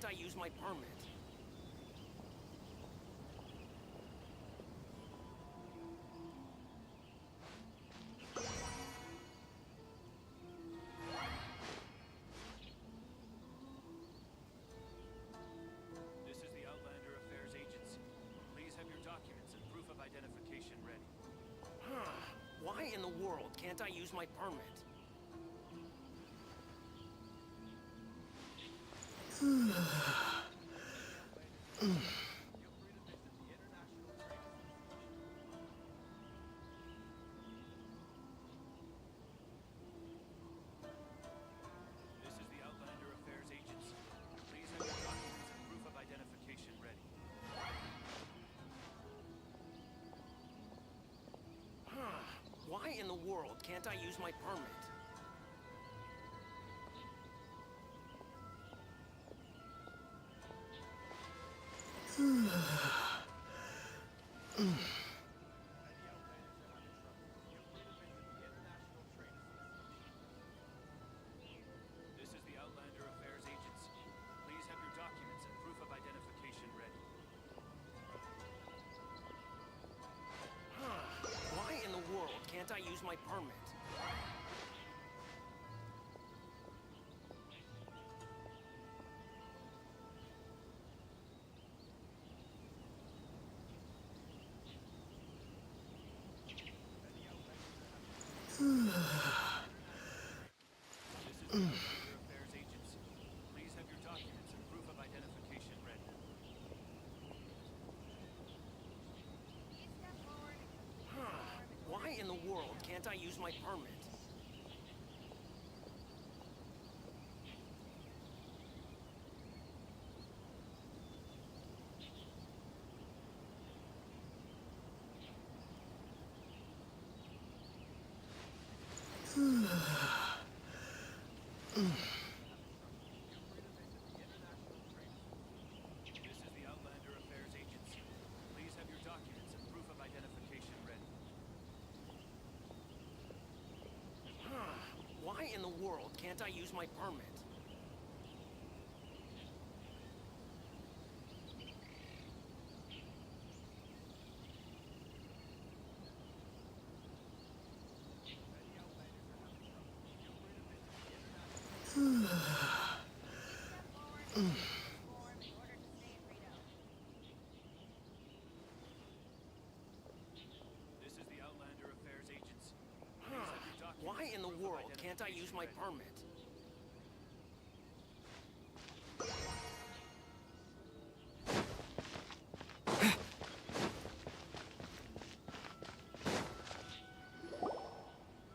can't I use my permit? This is the Outlander Affairs Agency. Please have your documents and proof of identification ready. Why in the world can't I use my permit? This is the Outlander Affairs Agency. Please have your documents and proof of identification ready. Why in the world can't I use my permit? This is the Outlander Affairs Agency. Please have your documents and proof of identification ready. Why in the world can't I use my permit? This is the Outlander Affairs Agency. Please have your documents and proof of identification ready. Why in the world can't I use my permit? This is the Outlander Affairs Agency. Please have your documents and proof of identification ready. Why in the world can't I use my permit? This is the Outlander Affairs Agency. Please have your documents Why in and the proof of world can't I use my identification ready. permit?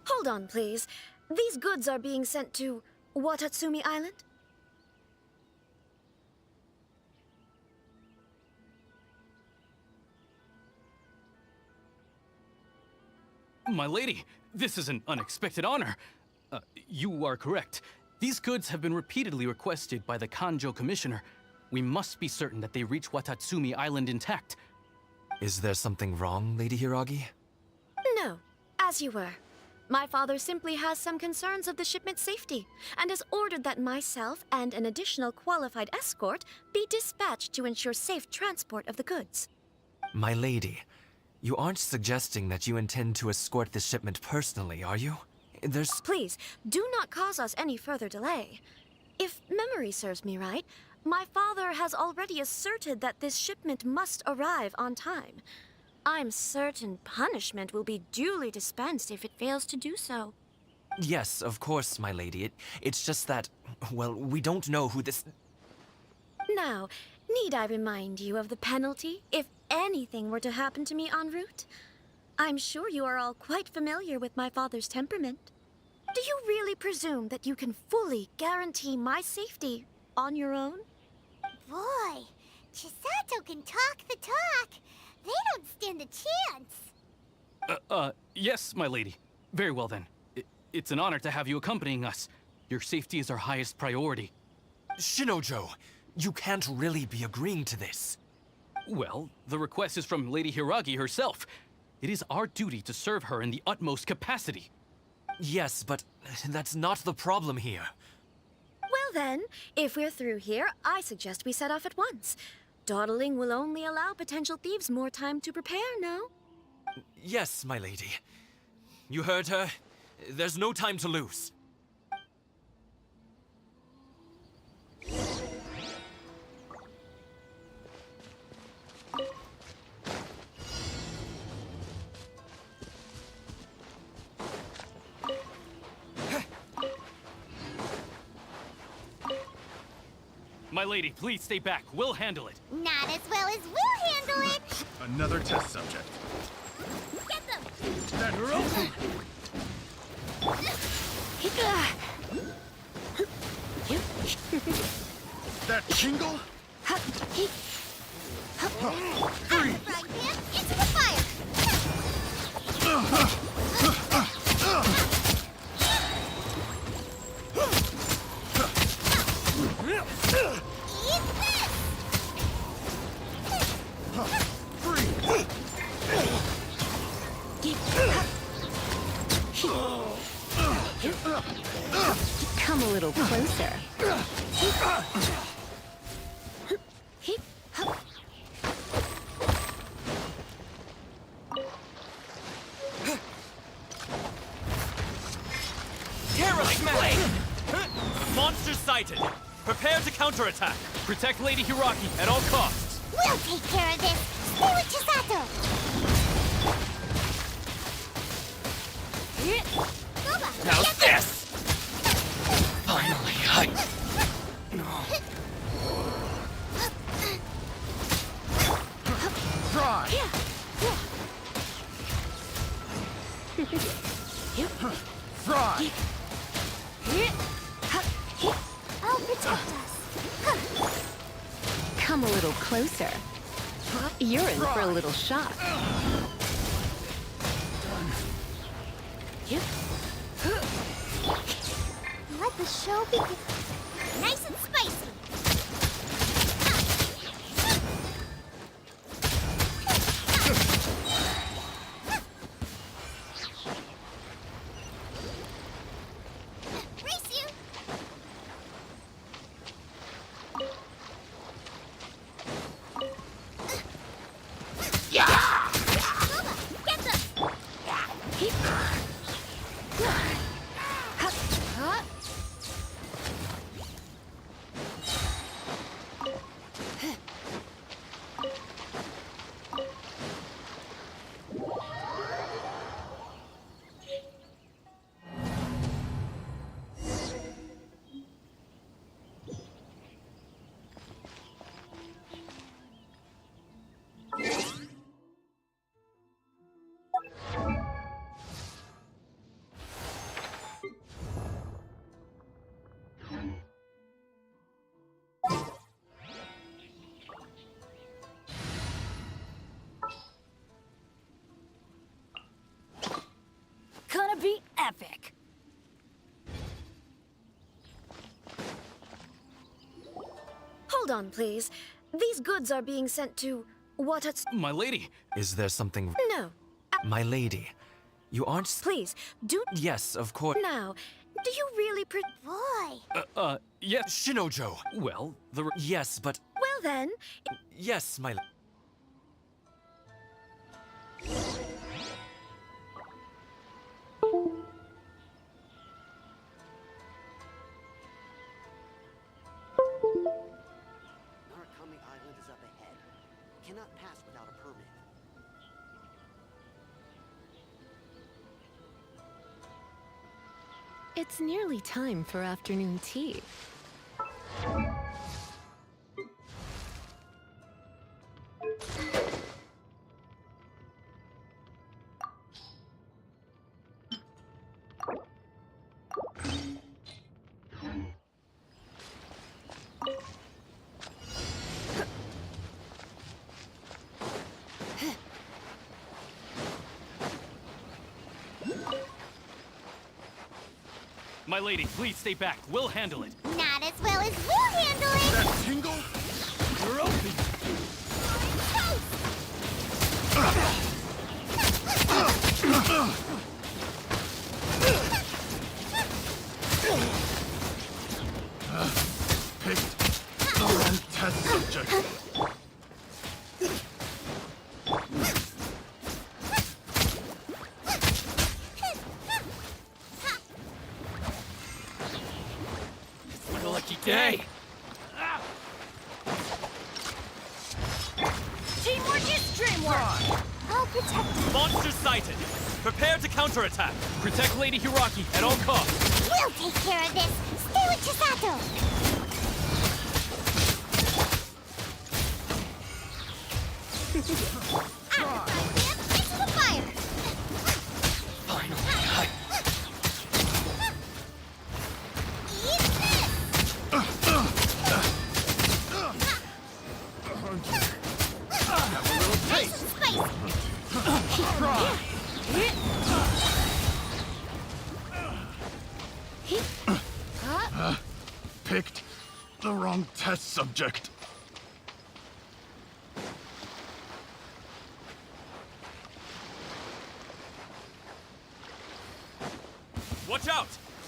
Hold on, please. These goods are being sent to Watatsumi Island? My lady, this is an unexpected honor. You are correct. These goods have been repeatedly requested by the Kanjo Commissioner. We must be certain that they reach Watatsumi Island intact. Is there something wrong, Lady Hiragi? No, as you were. My father simply has some concerns of the shipment's safety and has ordered that myself and an additional qualified escort be dispatched to ensure safe transport of the goods. My lady, you aren't suggesting that you intend to escort this shipment personally, are you? There's... Please, do not cause us any further delay. If memory serves me right, my father has already asserted that this shipment must arrive on time. I'm certain punishment will be duly dispensed if it fails to do so. Yes, of course, my lady. It's just that, well, we don't know who this... Now, need I remind you of the penalty if anything were to happen to me en route? I'm sure you are all quite familiar with my father's temperament. Do you really presume that you can fully guarantee my safety on your own? Boy, Chisato can talk the talk. They don't stand a chance. Yes, my lady. Very well then. It's an honor to have you accompanying us. Your safety is our highest priority. Shinojo, you can't really be agreeing to this. Well, the request is from Lady Hiragi herself. It is our duty to serve her in the utmost capacity. Yes, but that's not the problem here. Well then, if we're through here, I suggest we set off at once. Dawdling will only allow potential thieves more time to prepare, no? Yes, my lady. You heard her. There's no time to lose. My lady, please stay back. We'll handle it. Not as well as we'll handle it. Another test subject. Get them. That jingle? Out of the frying pan, into the fire. Eat this. Come a little closer. Terror smash! Monster sighted! Prepare to counterattack! Protect Lady Hiraki at all costs. We'll take care of this. Stay with Chisato. Boba, Now get this! Finally, Try! Fry! I'll protect us. Come a little closer. You're in for a little shock. Let the show begin. Nice and spicy. Race you. Boba, get them. Gonna be epic. Hold on, please. These goods are being sent to Watatsu. My lady, Is there something... No. My lady, you aren't... Please, do Yes, of course. now. Do you really Boy. yes. Shinojo. Well, Yes, but... Well then, Yes, my... Narukami Island is up ahead. Cannot pass without a permit. It's nearly time for afternoon tea. My lady, please stay back. We'll handle it. Not as well as we'll handle it. That jingle? You're open. work. I'll protect you. Monster sighted! Prepare to counterattack! Protect Lady Hiraki at all costs! We'll take care of this. Stay with Chisato. Into the fire. Finally, Eat this. Nice and spicy. Picked the wrong test subject. Watch out!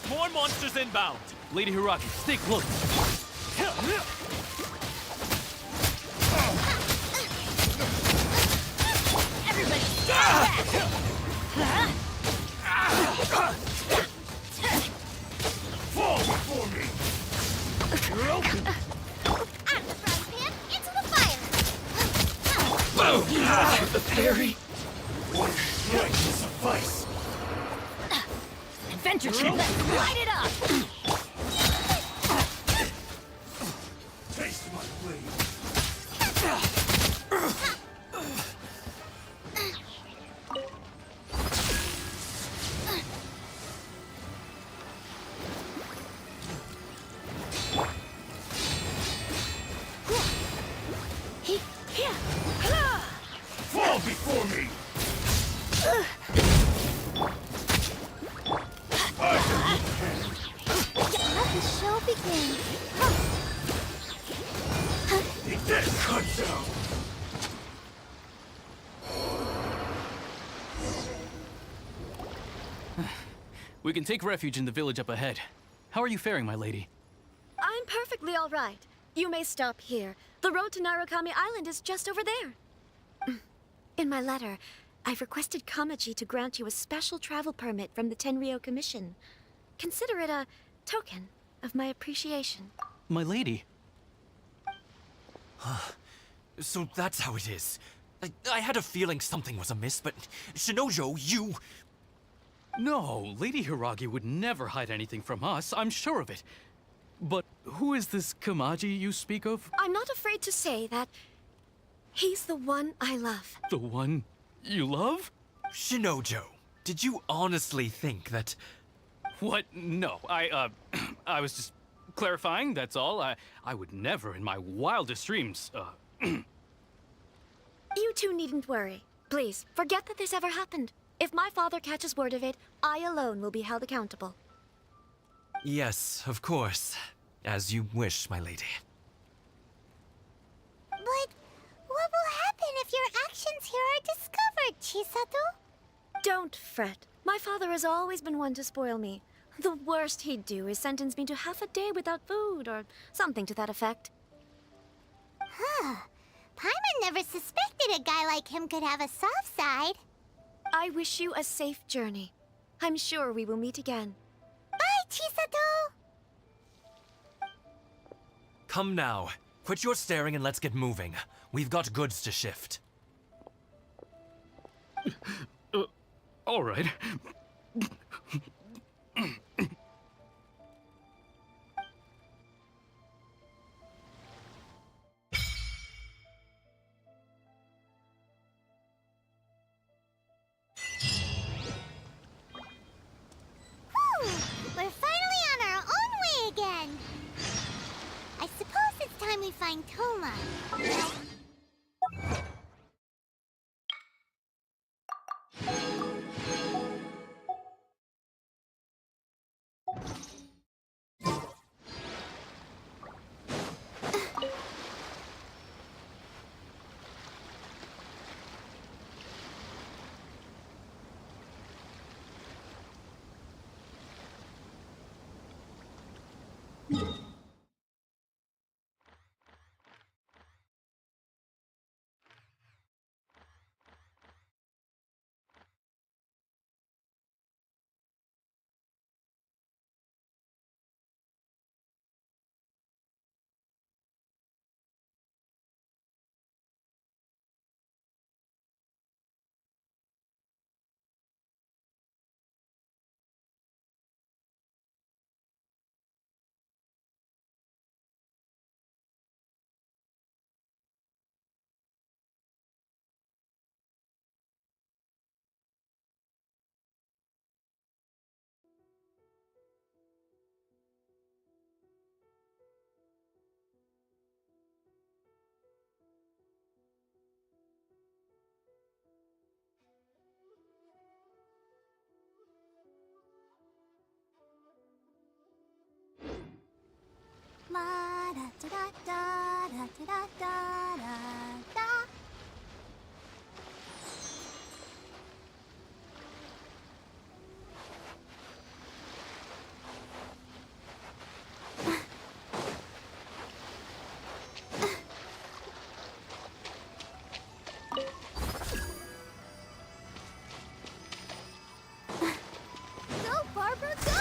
More monsters inbound! Lady Hiraki, stay close! Everybody stand back. Fall before me! You're open! Out of the frying pan, into the fire. Boom! The fairy! One strike will suffice. Adventure trip, let's light it up! Taste my blade. Fall before me! Let the show begin. Eat this! Cut down! We can take refuge in the village up ahead. How are you faring, my lady? I'm perfectly all right. You may stop here. The road to Narukami Island is just over there. In my letter, I've requested Kamaji to grant you a special travel permit from the Tenryou Commission. Consider it a token of my appreciation. My lady? So that's how it is. I had a feeling something was amiss, but Shinojo, you... No, Lady Hiragi would never hide anything from us, I'm sure of it. But who is this Kamaji you speak of? I'm not afraid to say that he's the one I love. The one you love? Shinojo, did you honestly think that... What? No, I was just clarifying, that's all. I would never in my wildest dreams, You two needn't worry. Please, forget that this ever happened. If my father catches word of it, I alone will be held accountable. Yes, of course. As you wish, my lady. But what will happen if your actions here are discovered, Chisato? Don't fret. My father has always been one to spoil me. The worst he'd do is sentence me to half a day without food, or something to that effect. Huh. Paimon never suspected a guy like him could have a soft side. I wish you a safe journey. I'm sure we will meet again. Bye, Chisato! Come now. Quit your staring and let's get moving. We've got goods to shift. all right. We're finally on our own way again. I suppose it's time we find Toma. Da-da-da-da-da-da-da-da. Go, Barbara, go!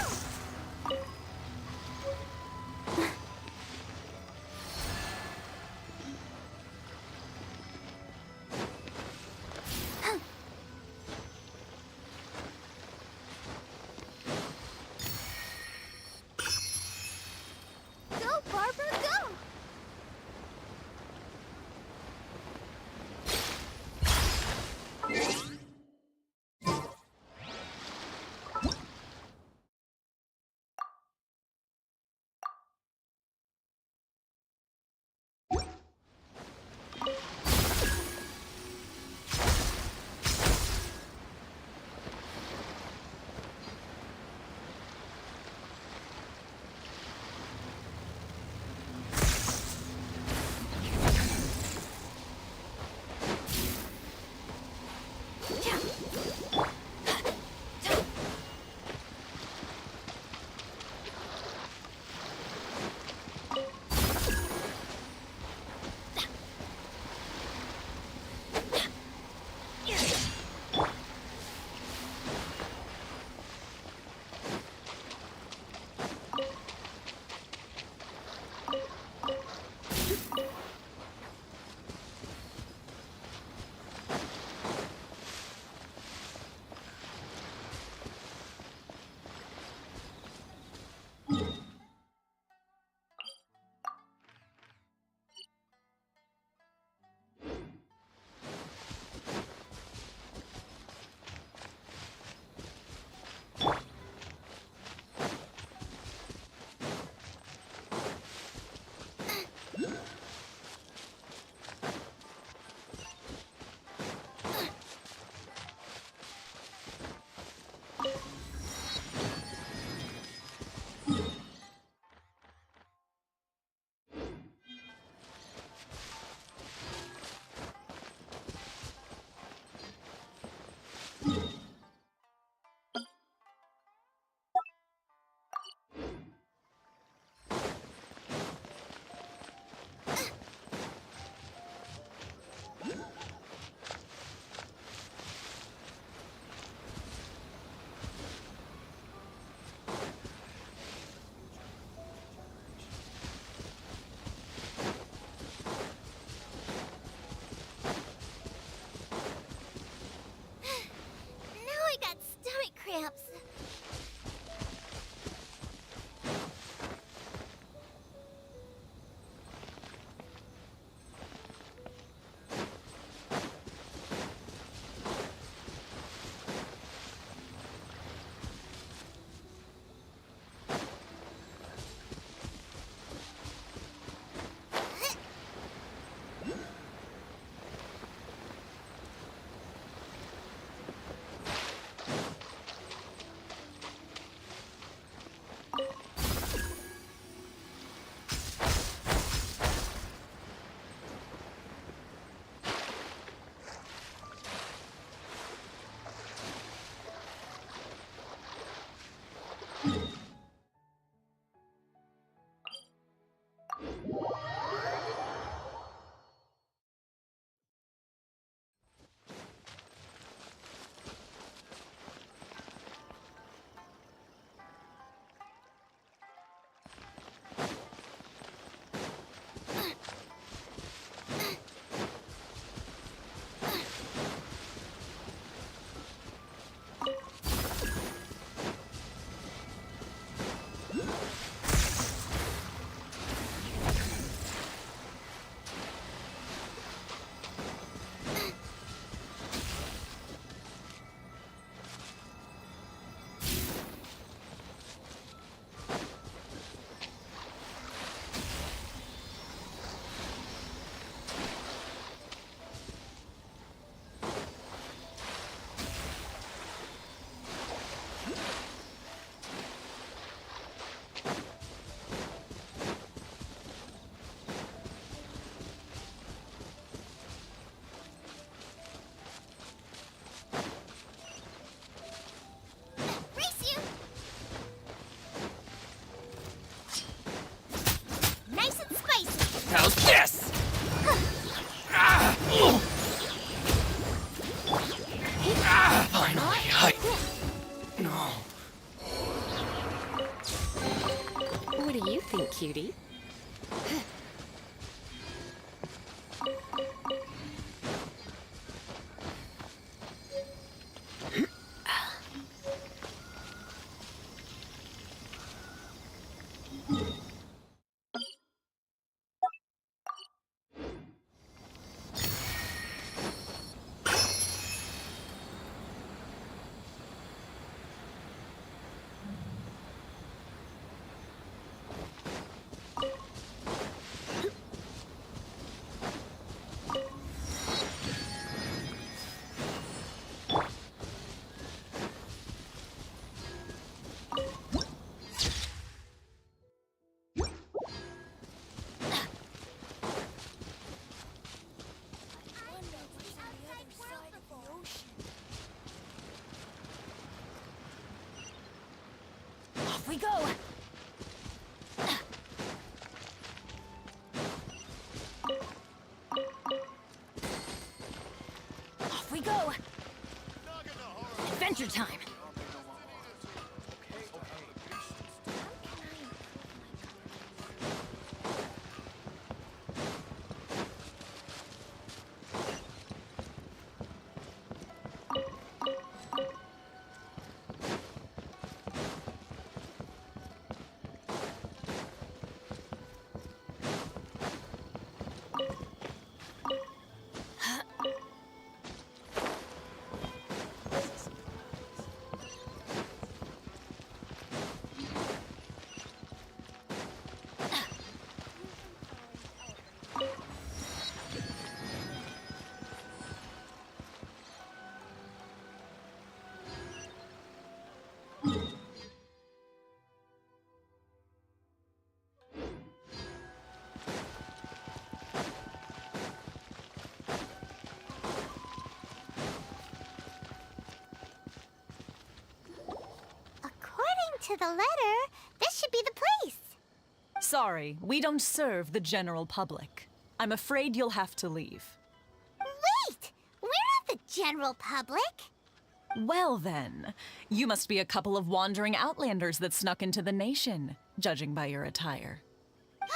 Off we go! Off we go! Adventure time! According to the letter, this should be the place. Sorry, we don't serve the general public. I'm afraid you'll have to leave. Wait! We're not the general public. Well then, you must be a couple of wandering outlanders that snuck into the nation, judging by your attire. Are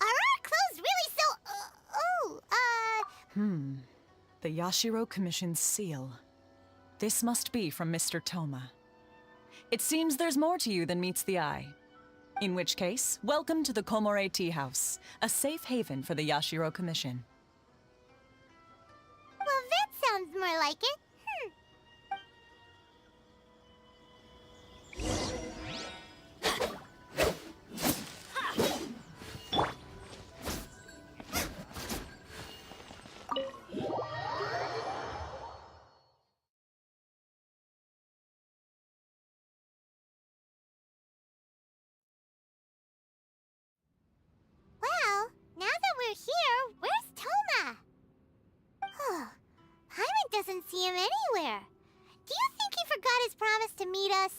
our clothes really so... The Yashiro Commission's seal. This must be from Mr. Toma. It seems there's more to you than meets the eye. In which case, welcome to the Komore Tea House, a safe haven for the Yashiro Commission. Well, that sounds more like it. Well, now that we're here, where's Toma? Paimon doesn't see him anywhere. Do you think he forgot his promise to meet us?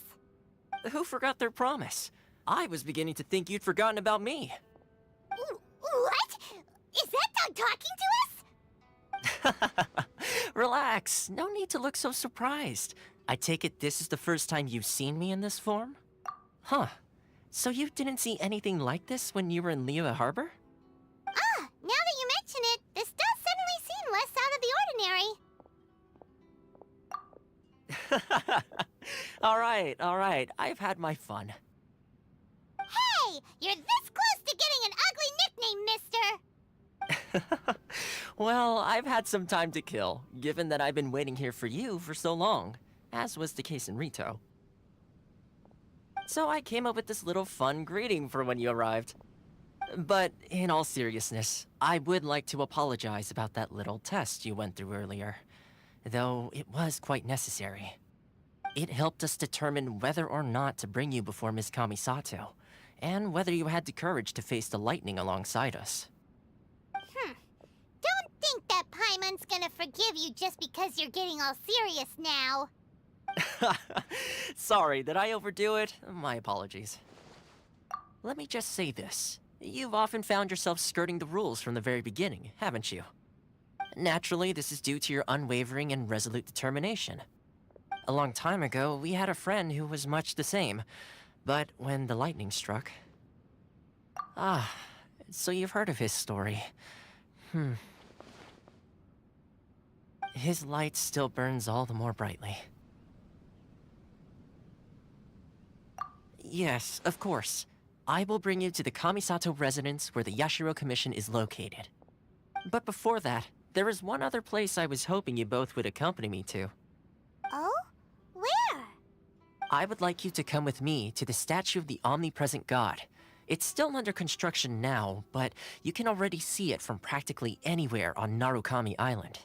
Who forgot their promise? I was beginning to think you'd forgotten about me. What? Is that dog talking to us? Relax, no need to look so surprised. I take it this is the first time you've seen me in this form? Huh. So you didn't see anything like this when you were in Liyue Harbor? Now that you mention it, this does suddenly seem less out of the ordinary. Alright, I've had my fun. Hey! You're this close to getting an ugly nickname, mister! Well, I've had some time to kill, given that I've been waiting here for you for so long, as was the case in Rito. So I came up with this little fun greeting for when you arrived. But in all seriousness, I would like to apologize about that little test you went through earlier, though it was quite necessary. It helped us determine whether or not to bring you before Ms. Kamisato, and whether you had the courage to face the lightning alongside us. Don't think that Paimon's gonna forgive you just because you're getting all serious now. Sorry, did I overdo it? My apologies. Let me just say this. You've often found yourself skirting the rules from the very beginning, haven't you? Naturally, this is due to your unwavering and resolute determination. A long time ago, we had a friend who was much the same, but when the lightning struck... so you've heard of his story. His light still burns all the more brightly. Yes, of course. I will bring you to the Kamisato residence where the Yashiro Commission is located. But before that, there is one other place I was hoping you both would accompany me to. Oh? Where? I would like you to come with me to the statue of the omnipresent god. It's still under construction now, but you can already see it from practically anywhere on Narukami Island.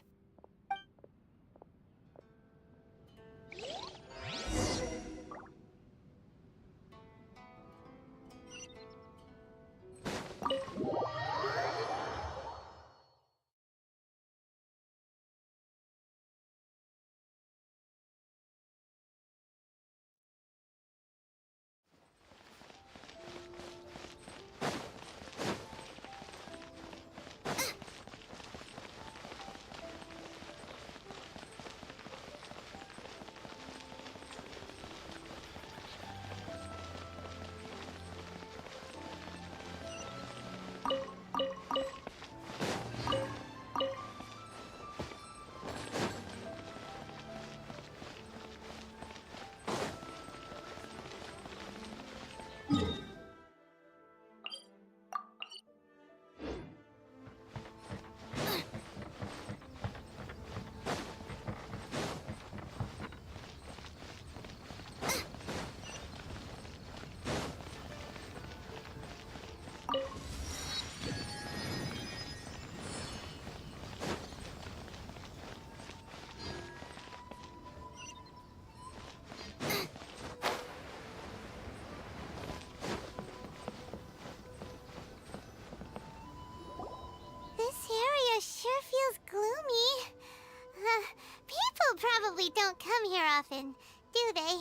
really don't come here often, do they?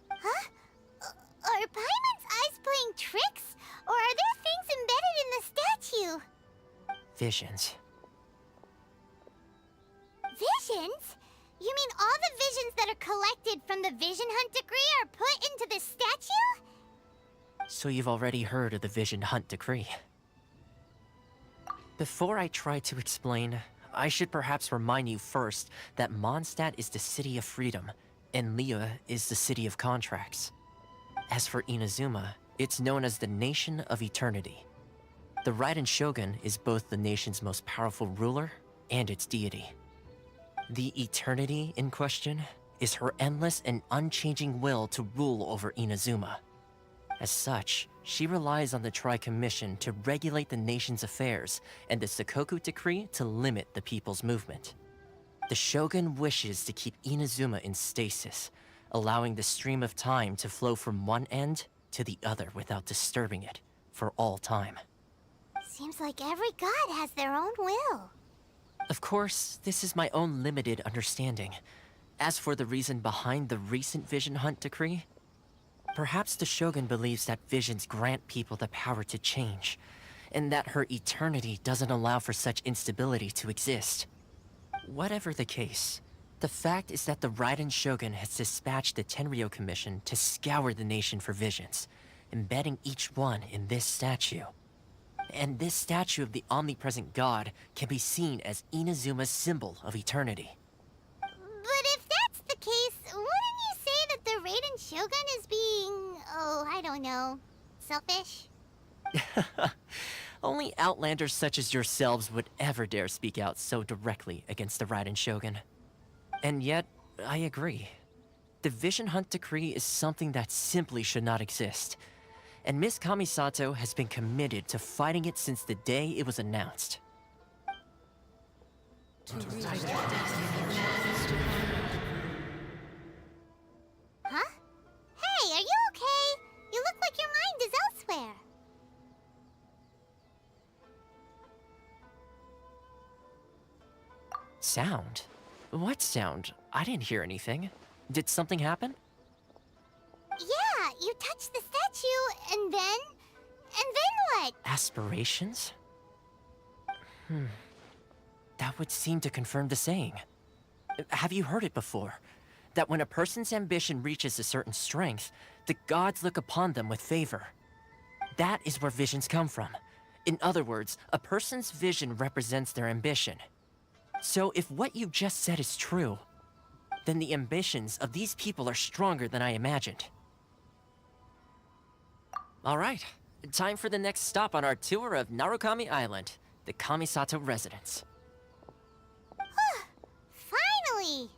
Huh? Are Paimon's eyes playing tricks? Or are there things embedded in the statue? Visions. Visions? You mean all the visions that are collected from the Vision Hunt decree are put into this statue? So you've already heard of the Vision Hunt decree. Before I try to explain, I should perhaps remind you first that Mondstadt is the city of freedom, and Liyue is the city of contracts. As for Inazuma, it's known as the Nation of Eternity. The Raiden Shogun is both the nation's most powerful ruler and its deity. The Eternity in question is her endless and unchanging will to rule over Inazuma. As such, she relies on the Tri-Commission to regulate the nation's affairs and the Sakoku Decree to limit the people's movement. The Shogun wishes to keep Inazuma in stasis, allowing the stream of time to flow from one end to the other without disturbing it for all time. Seems like every god has their own will. Of course, this is my own limited understanding. As for the reason behind the recent Vision Hunt decree, perhaps the Shogun believes that visions grant people the power to change, and that her eternity doesn't allow for such instability to exist. Whatever the case, the fact is that the Raiden Shogun has dispatched the Tenryo Commission to scour the nation for visions, embedding each one in this statue. And this statue of the omnipresent god can be seen as Inazuma's symbol of eternity. But if that's the case, wouldn't you say that the Raiden Shogun is being, I don't know, selfish? Only outlanders such as yourselves would ever dare speak out so directly against the Raiden Shogun. And yet, I agree. The Vision Hunt decree is something that simply should not exist. And Miss Kamisato has been committed to fighting it since the day it was announced. Huh? Hey, are you okay? You look like your mind is elsewhere. Sound? What sound? I didn't hear anything. Did something happen? Yeah, you touched the statue, and then what? Aspirations? That would seem to confirm the saying. Have you heard it before? That when a person's ambition reaches a certain strength, the gods look upon them with favor. That is where visions come from. In other words, a person's vision represents their ambition. So if what you just said is true, then the ambitions of these people are stronger than I imagined. All right, time for the next stop on our tour of Narukami Island, the Kamisato residence. Finally!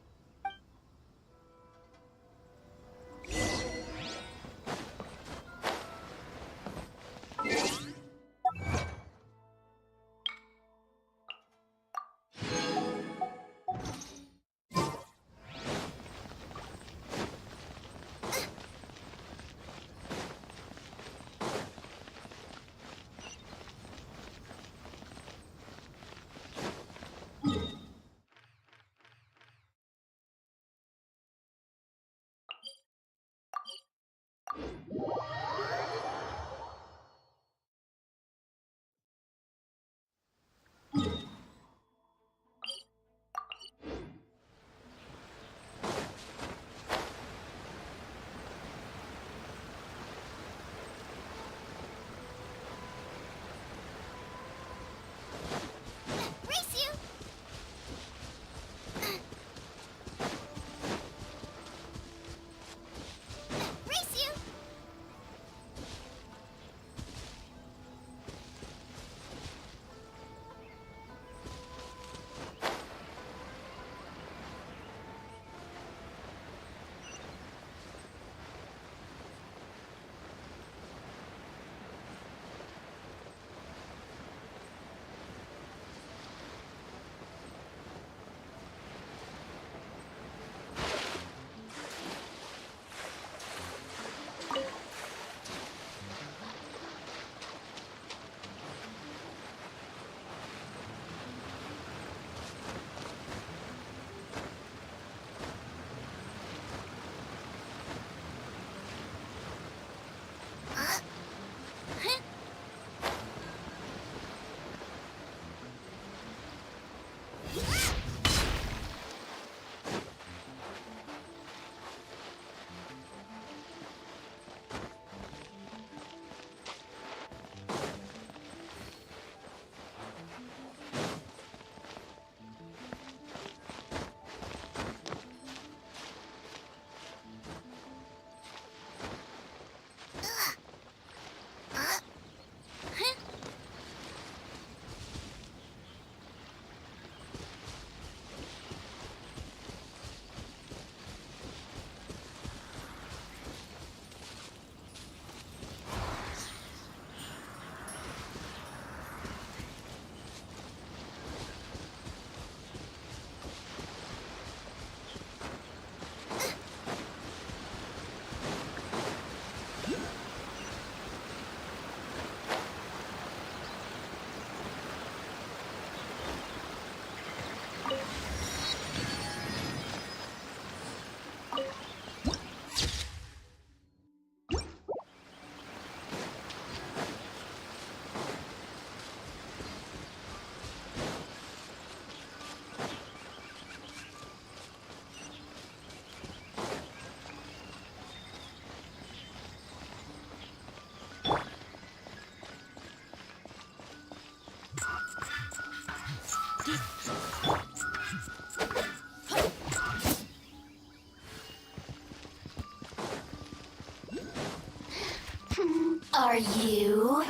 Are you?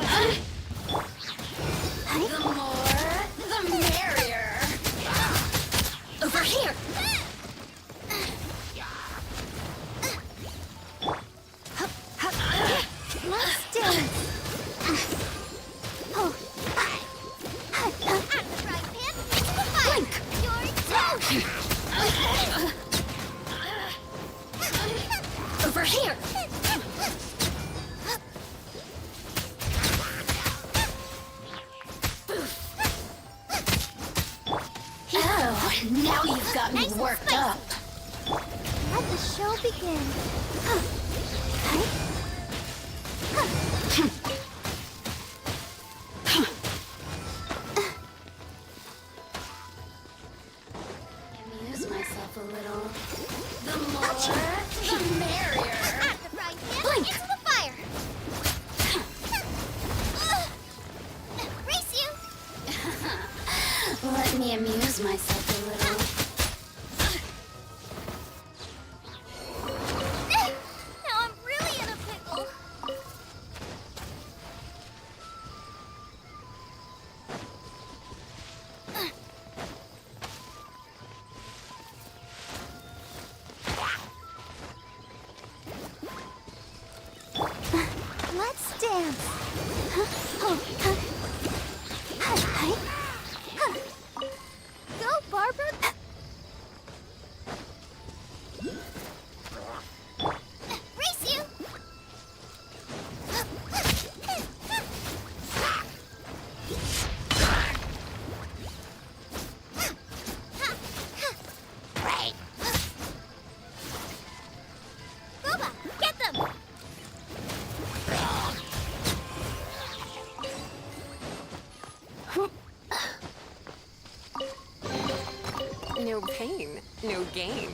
The more, the merrier. Over here. Let's dance. Oh. At the right hand, into the fire. Your turn. Over here. Oh, now you've got me worked up. Let the show begin. Amuse myself a little. The more, the merrier. At the right hand, into the fire. Race you. Let me amuse myself a little. Now I'm really in a pickle. Let's dance. Go, Barbara. Race you. Right. Boba, get them. No pain, no gain.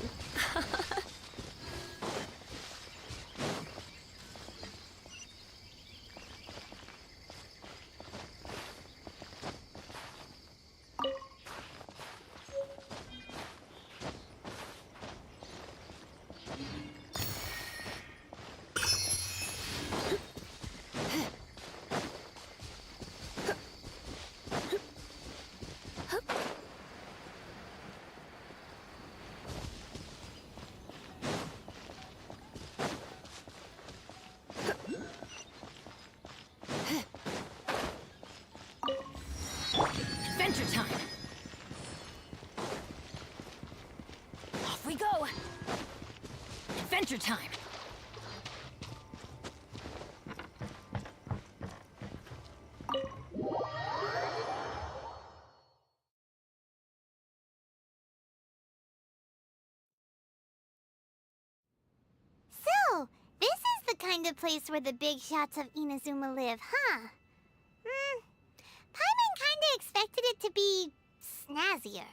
Adventure time. Off we go. Adventure time. So, this is the kind of place where the big shots of Inazuma live, huh? Paimon kinda expected it to be snazzier.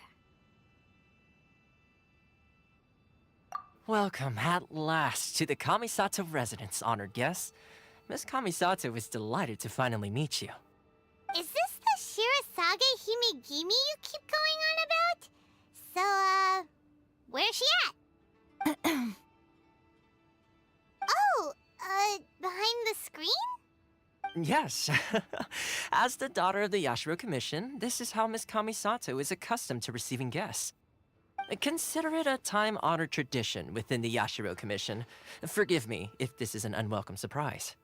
Welcome at last to the Kamisato residence, honored guests. Miss Kamisato is delighted to finally meet you. Is this the Shirasage Himegimi you keep going on about? So, where's she at? Oh, behind the screen? Yes. As the daughter of the Yashiro Commission, this is how Miss Kamisato is accustomed to receiving guests. Consider it a time-honored tradition within the Yashiro Commission. Forgive me if this is an unwelcome surprise.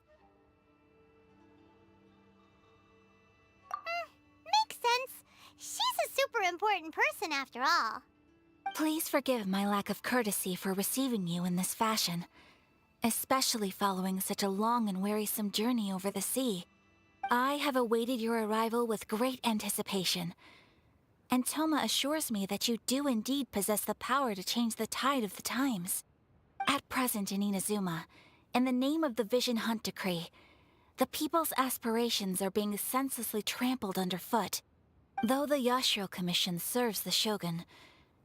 Makes sense. She's a super important person after all. Please forgive my lack of courtesy for receiving you in this fashion, especially following such a long and wearisome journey over the sea. I have awaited your arrival with great anticipation, and Toma assures me that you do indeed possess the power to change the tide of the times. At present in Inazuma, in the name of the Vision Hunt Decree, the people's aspirations are being senselessly trampled underfoot. Though the Yashiro Commission serves the Shogun,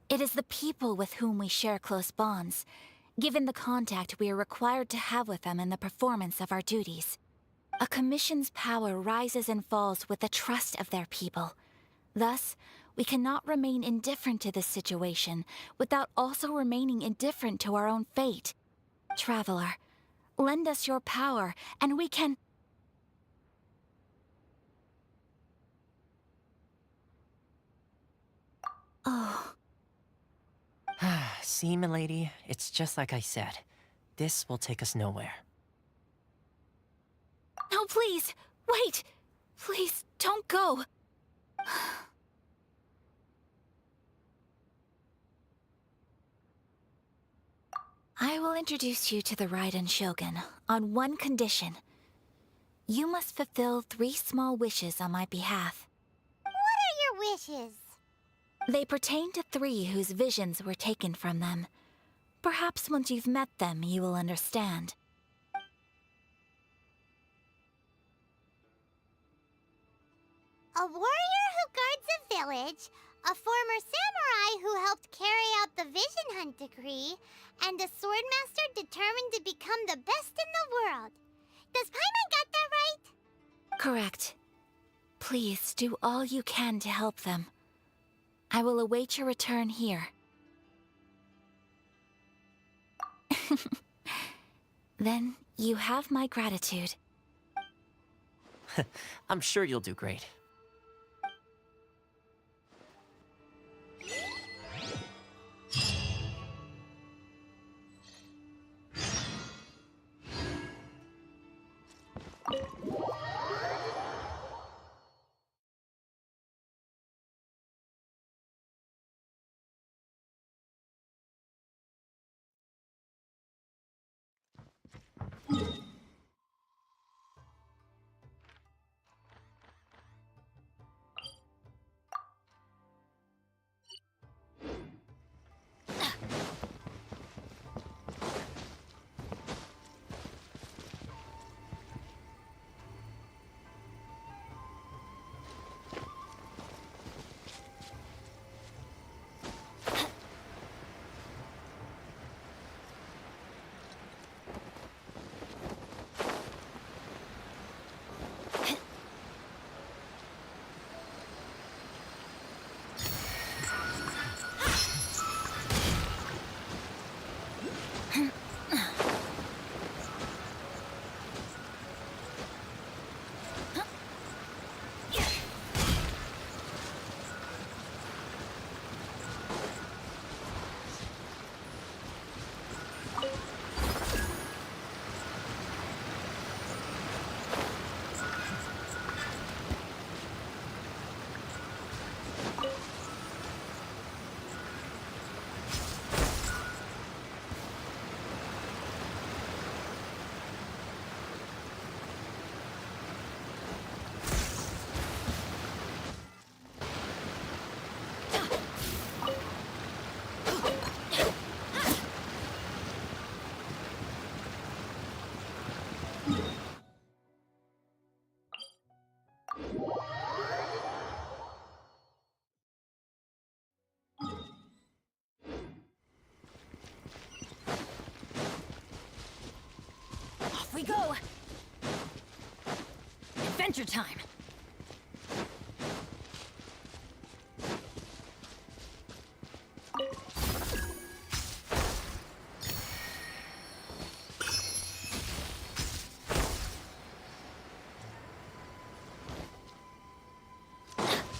it is the people with whom we share close bonds, given the contact we are required to have with them in the performance of our duties. A commission's power rises and falls with the trust of their people. Thus, We cannot remain indifferent to this situation without also remaining indifferent to our own fate. Traveler, lend us your power, and we can... Oh. See, milady, it's just like I said. This will take us nowhere. No, please! Wait! Please, don't go! I will introduce you to the Raiden Shogun on one condition. You must fulfill 3 small wishes on my behalf. What are your wishes? They pertain to 3 whose visions were taken from them. Perhaps once you've met them, you will understand. A warrior who guards a village, a former samurai who helped carry out the Vision Hunt decree, and a swordmaster determined to become the best in the world. Does Paimon got that right? Correct. Please do all you can to help them. I will await your return here. Then you have my gratitude. I'm sure you'll do great. We go! Adventure time!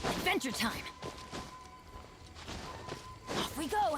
Adventure time! Off we go!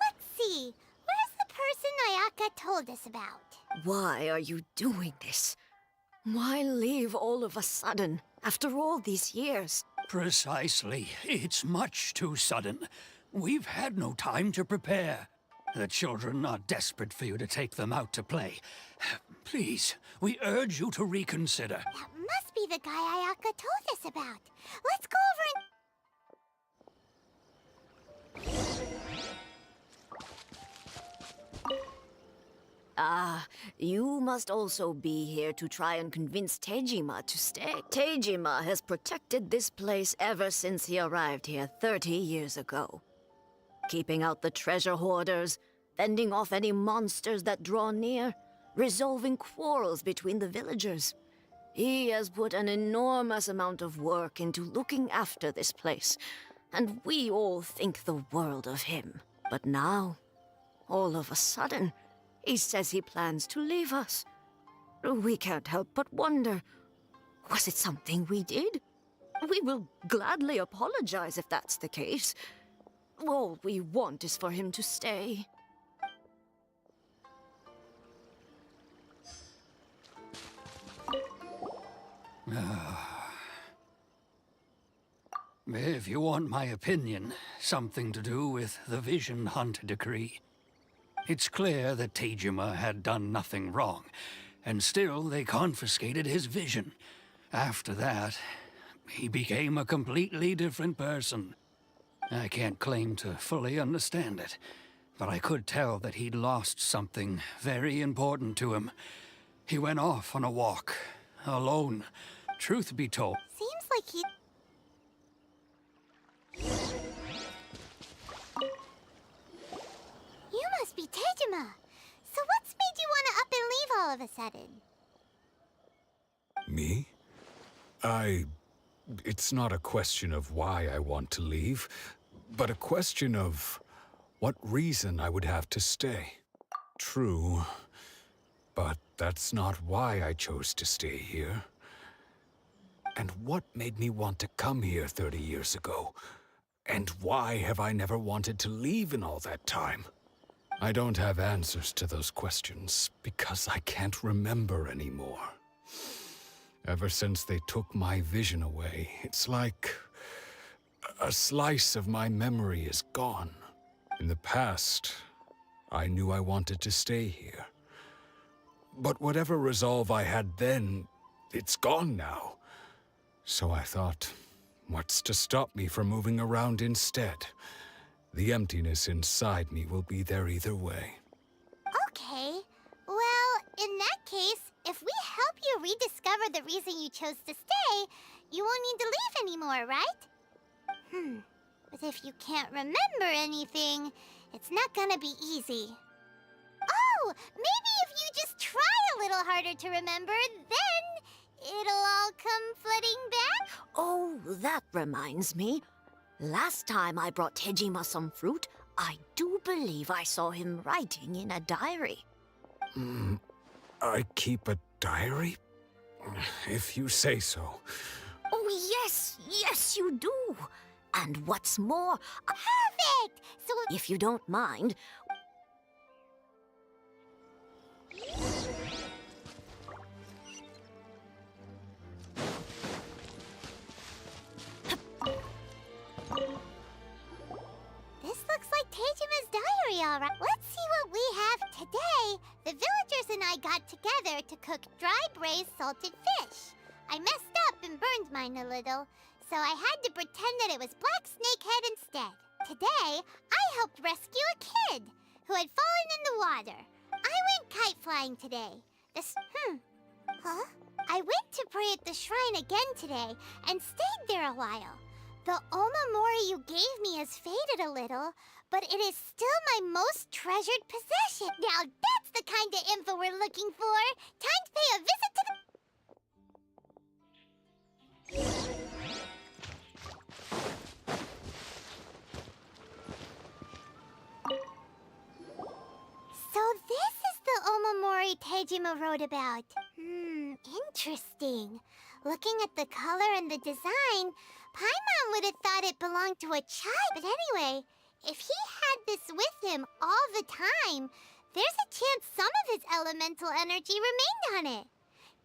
Let's see. Where's the person Ayaka told us about? Why are you doing this? Why leave all of a sudden, after all these years? Precisely. It's much too sudden. We've had no time to prepare. The children are desperate for you to take them out to play. Please, we urge you to reconsider. That must be the guy Ayaka told us about. Let's go over and... Ah, you must also be here to try and convince Tejima to stay. Tejima has protected this place ever since he arrived here 30 years ago. Keeping out the treasure hoarders, fending off any monsters that draw near, resolving quarrels between the villagers. He has put an enormous amount of work into looking after this place, and we all think the world of him. But now, all of a sudden, he says he plans to leave us. We can't help but wonder, was it something we did? We will gladly apologize if that's the case. All we want is for him to stay. If you want my opinion, something to do with the Vision Hunt decree. It's clear that Tejima had done nothing wrong, and still they confiscated his vision. After that, he became a completely different person. I can't claim to fully understand it, but I could tell that he'd lost something very important to him. He went off on a walk, alone. Truth be told, Seems like he... You must be Tejima. So what's made you want to up and leave all of a sudden? Me? It's not a question of why I want to leave, but a question of what reason I would have to stay. True, but that's not why I chose to stay here. And what made me want to come here 30 years ago? And why have I never wanted to leave in all that time? I don't have answers to those questions because I can't remember anymore. Ever since they took my vision away, it's like a slice of my memory is gone. In the past, I knew I wanted to stay here. But whatever resolve I had then, it's gone now. So I thought, what's to stop me from moving around instead? The emptiness inside me will be there either way. Okay. Well, in that case, if we help you rediscover the reason you chose to stay, you won't need to leave anymore, right? But if you can't remember anything, it's not gonna be easy. Oh, maybe if you just try a little harder to remember, then it'll all come flooding back? Oh, that reminds me. Last time I brought Tejima some fruit, I do believe I saw him writing in a diary. I keep a diary? If you say so. Oh, yes, you do. And what's more, Perfect! So if you don't mind, this looks like Tejima's diary, all right. Let's see what we have today. The villagers and I got together to cook dry braised salted fish. I messed up and burned mine a little, so I had to pretend that it was black snakehead instead. Today, I helped rescue a kid who had fallen in the water. I went kite flying today. Huh? I went to pray at the shrine again today and stayed there a while. The Omamori you gave me has faded a little, but it is still my most treasured possession. Now that's the kind of info we're looking for. Time to pay a visit to the... So this is the Omamori Tejima wrote about. Interesting. Looking at the color and the design, Paimon would have thought it belonged to a child. But anyway, if he had this with him all the time, there's a chance some of his elemental energy remained on it.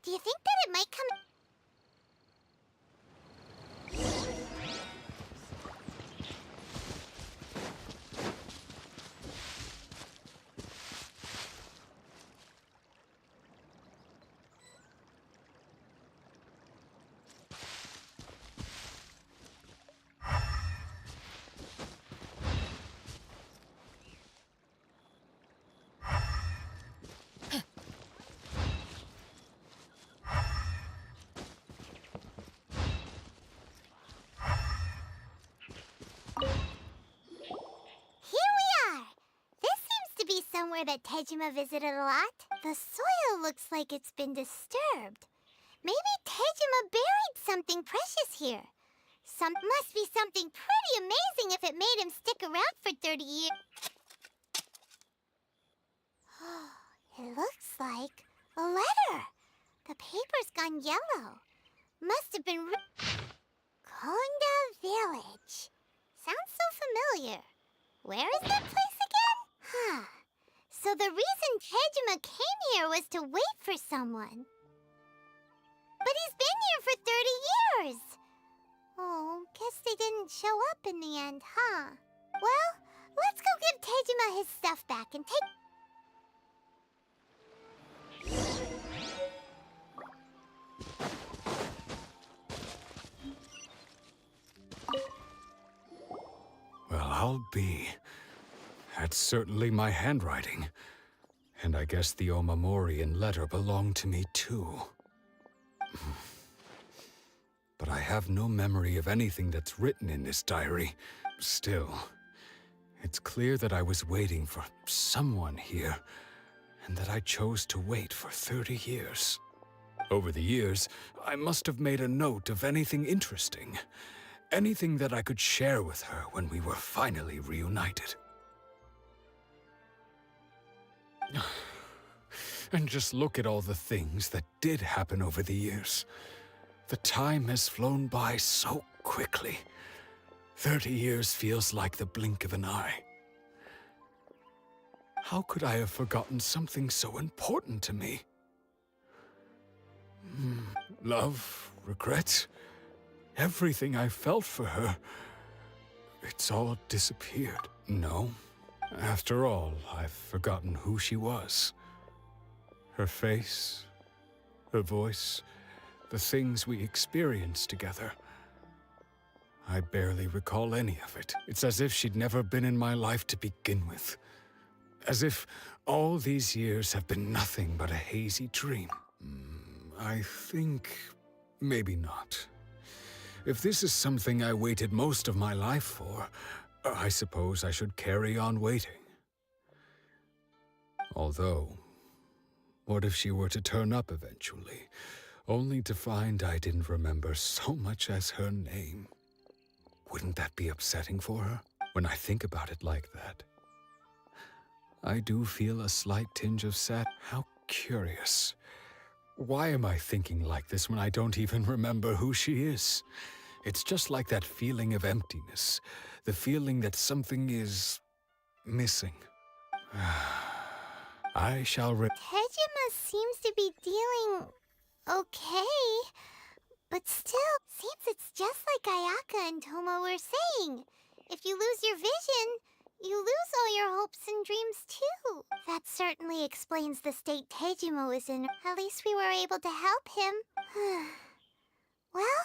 Do you think that it might come... somewhere that Tejima visited a lot. The soil looks like it's been disturbed. Maybe Tejima buried something precious here. Must be something pretty amazing if it made him stick around for 30 years. It looks like a letter. The paper's gone yellow. Must have been Konda Village. Sounds so familiar. Where is that place again? Huh. So the reason Tejima came here was to wait for someone. But he's been here for 30 years. Oh, guess they didn't show up in the end, huh? Well, let's go give Tejima his stuff back and Well, I'll be. That's certainly my handwriting. And I guess the Omamorian letter belonged to me too. But I have no memory of anything that's written in this diary. Still, it's clear that I was waiting for someone here, and that I chose to wait for 30 years. Over the years, I must have made a note of anything interesting. Anything that I could share with her when we were finally reunited. And just look at all the things that did happen over the years. The time has flown by so quickly. 30 years feels like the blink of an eye. How could I have forgotten something so important to me? Love, regret, everything I felt for her, it's all disappeared. No. After all, I've forgotten who she was. Her face, her voice, the things we experienced together. I barely recall any of it. It's as if she'd never been in my life to begin with. As if all these years have been nothing but a hazy dream. I think maybe not. If this is something I waited most of my life for, I suppose I should carry on waiting. Although, what if she were to turn up eventually, only to find I didn't remember so much as her name? Wouldn't that be upsetting for her? When I think about it like that, I do feel a slight tinge of sad. How curious. Why am I thinking like this when I don't even remember who she is? It's just like that feeling of emptiness, the feeling that something is missing. I shall Tejima seems to be dealing okay, but still, seems it's just like Ayaka and Toma were saying. If you lose your vision, you lose all your hopes and dreams too. That certainly explains the state Tejima was in. At least we were able to help him. Well,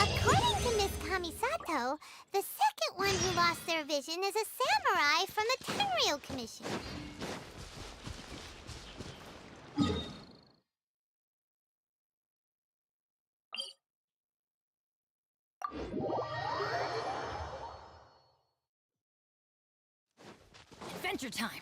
according to Miss Kamisato, the second one who lost their vision is a samurai from the Tenryou Commission. Adventure time!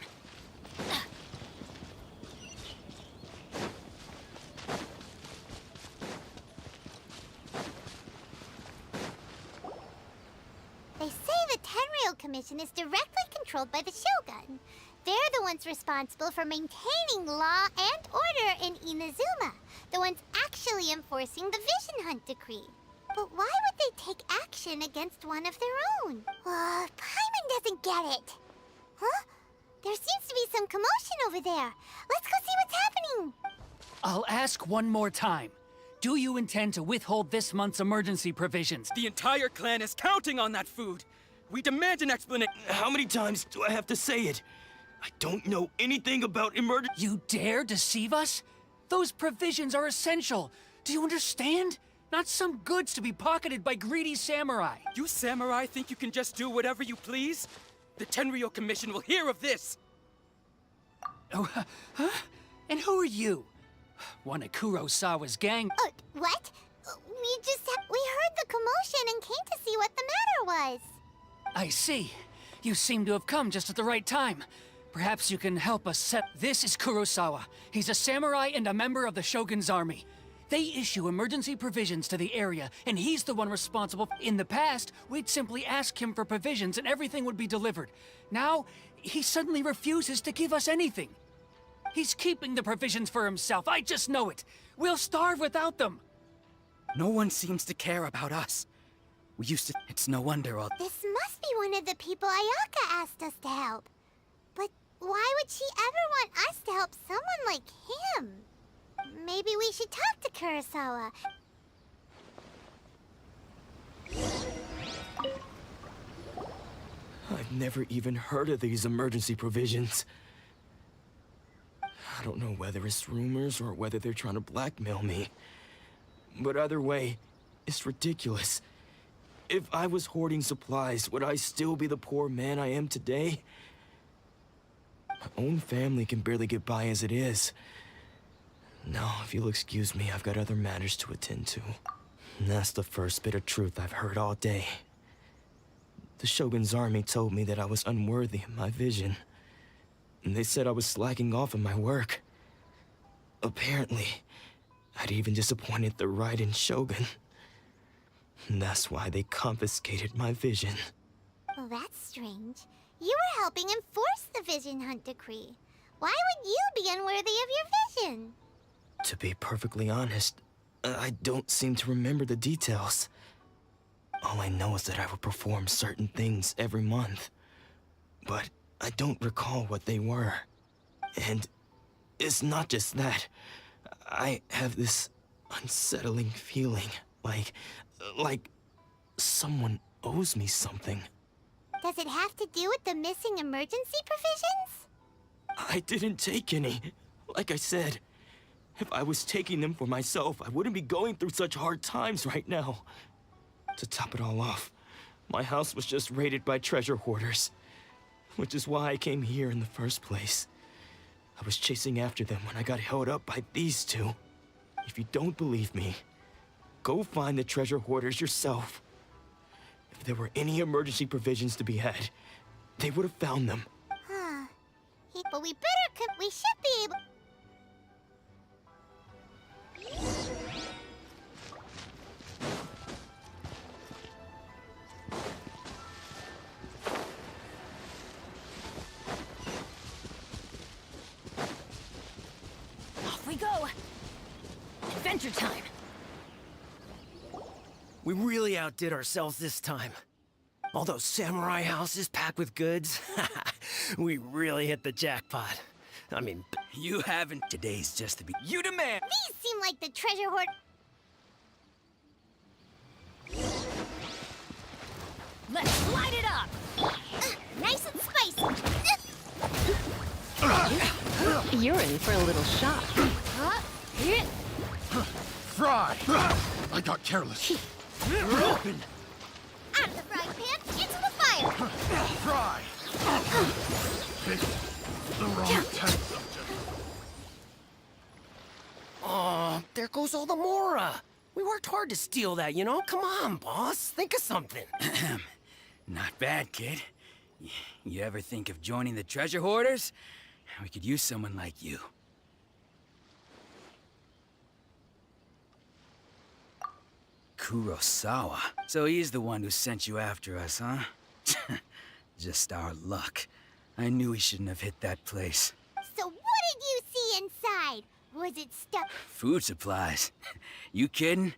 They say the Tenryou Commission is directly controlled by the Shogun. They're the ones responsible for maintaining law and order in Inazuma. The ones actually enforcing the Vision Hunt decree. But why would they take action against one of their own? Paimon doesn't get it. Huh? There seems to be some commotion over there. Let's go see what's happening. I'll ask one more time. Do you intend to withhold this month's emergency provisions? The entire clan is counting on that food. We demand an explanation. How many times do I have to say it? I don't know anything about emergency. You dare deceive us? Those provisions are essential. Do you understand? Not some goods to be pocketed by greedy samurai. You samurai think you can just do whatever you please? The Tenryou Commission will hear of this! Oh, huh? And who are you? One of Kurosawa's gang. What? We heard the commotion and came to see what the matter was. I see. You seem to have come just at the right time. Perhaps you can help us set... This is Kurosawa. He's a samurai and a member of the Shogun's army. They issue emergency provisions to the area, and he's the one responsible. In the past, we'd simply ask him for provisions and everything would be delivered. Now, he suddenly refuses to give us anything. He's keeping the provisions for himself. I just know it. We'll starve without them. No one seems to care about us. We used to... It's no wonder all... This must be one of the people Ayaka asked us to help. But why would she ever want us to help someone like him? Maybe we should talk to Kurosawa. I've never even heard of these emergency provisions. I don't know whether it's rumors or whether they're trying to blackmail me. But either way, it's ridiculous. If I was hoarding supplies, would I still be the poor man I am today? My own family can barely get by as it is. Now, if you'll excuse me, I've got other matters to attend to. And that's the first bit of truth I've heard all day. The Shogun's army told me that I was unworthy of my vision. And they said I was slacking off in my work. Apparently, I'd even disappointed the Raiden Shogun. And that's why they confiscated my vision. Well, that's strange. You were helping enforce the Vision Hunt decree. Why would you be unworthy of your vision? To be perfectly honest, I don't seem to remember the details. All I know is that I would perform certain things every month. But I don't recall what they were. And it's not just that. I have this unsettling feeling, like someone owes me something. Does it have to do with the missing emergency provisions? I didn't take any. Like I said, if I was taking them for myself, I wouldn't be going through such hard times right now. To top it all off, my house was just raided by treasure hoarders, which is why I came here in the first place. I was chasing after them when I got held up by these two. If you don't believe me, go find the treasure hoarders yourself. If there were any emergency provisions to be had, they would have found them. Huh. But we should be able... Off we go! Adventure time! We really outdid ourselves this time. All those samurai houses packed with goods. We really hit the jackpot. I mean, you haven't. Today's just the You demand! These seem like the treasure hoard... Let's light it up! Nice and spicy! You're in for a little shock. Fry! I got careless. You're open! Out of the frying pan, into the fire! Fry! Picked the wrong test subject. oh, there goes all the Mora. We worked hard to steal that, you know? Come on, boss. Think of something. Not bad, kid. You ever think of joining the treasure hoarders? We could use someone like you. Kurosawa. So he's the one who sent you after us, huh? Just our luck. I knew we shouldn't have hit that place. So what did you see inside? Was it stuff? Food supplies. You kidding?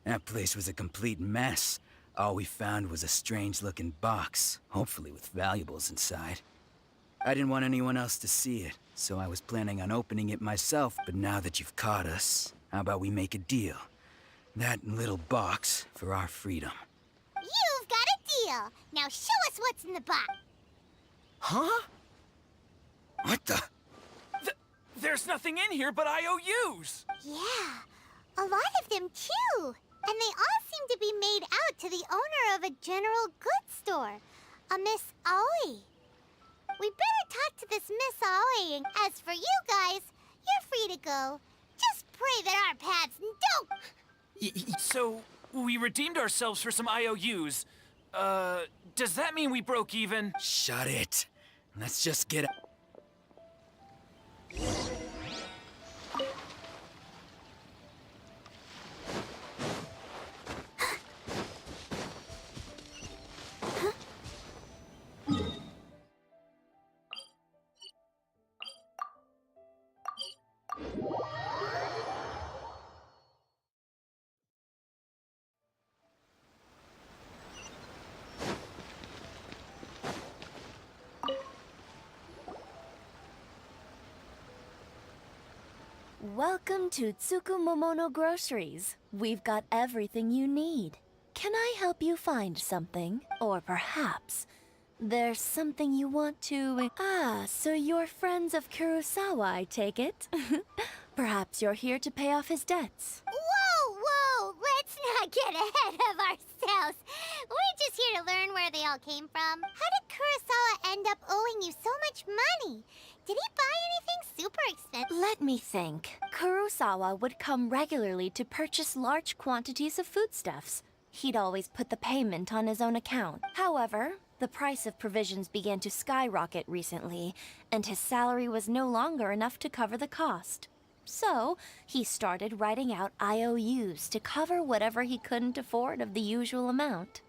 That place was a complete mess. All we found was a strange-looking box, hopefully with valuables inside. I didn't want anyone else to see it, so I was planning on opening it myself, but now that you've caught us, how about we make a deal? That little box for our freedom. You've got a deal. Now show us what's in the box. Huh? What the? There's nothing in here but IOUs! Yeah, a lot of them too. And they all seem to be made out to the owner of a general goods store, a Miss Aoi. We better talk to this Miss Aoi, and as for you guys, you're free to go. Just pray that our paths don't... So, we redeemed ourselves for some IOUs. Does that mean we broke even? Shut it. Let's just get... Welcome to Tsukumomono Groceries. We've got everything you need. Can I help you find something? Or perhaps there's something you want to... Ah, so you're friends of Kurosawa, I take it? Perhaps you're here to pay off his debts. Whoa! Let's not get ahead of ourselves. We're just here to learn where they all came from. How did Kurosawa end up owing you so much money? Did he buy anything super expensive? Let me think. Kurosawa would come regularly to purchase large quantities of foodstuffs. He'd always put the payment on his own account. However, the price of provisions began to skyrocket recently, and his salary was no longer enough to cover the cost. So, he started writing out IOUs to cover whatever he couldn't afford of the usual amount.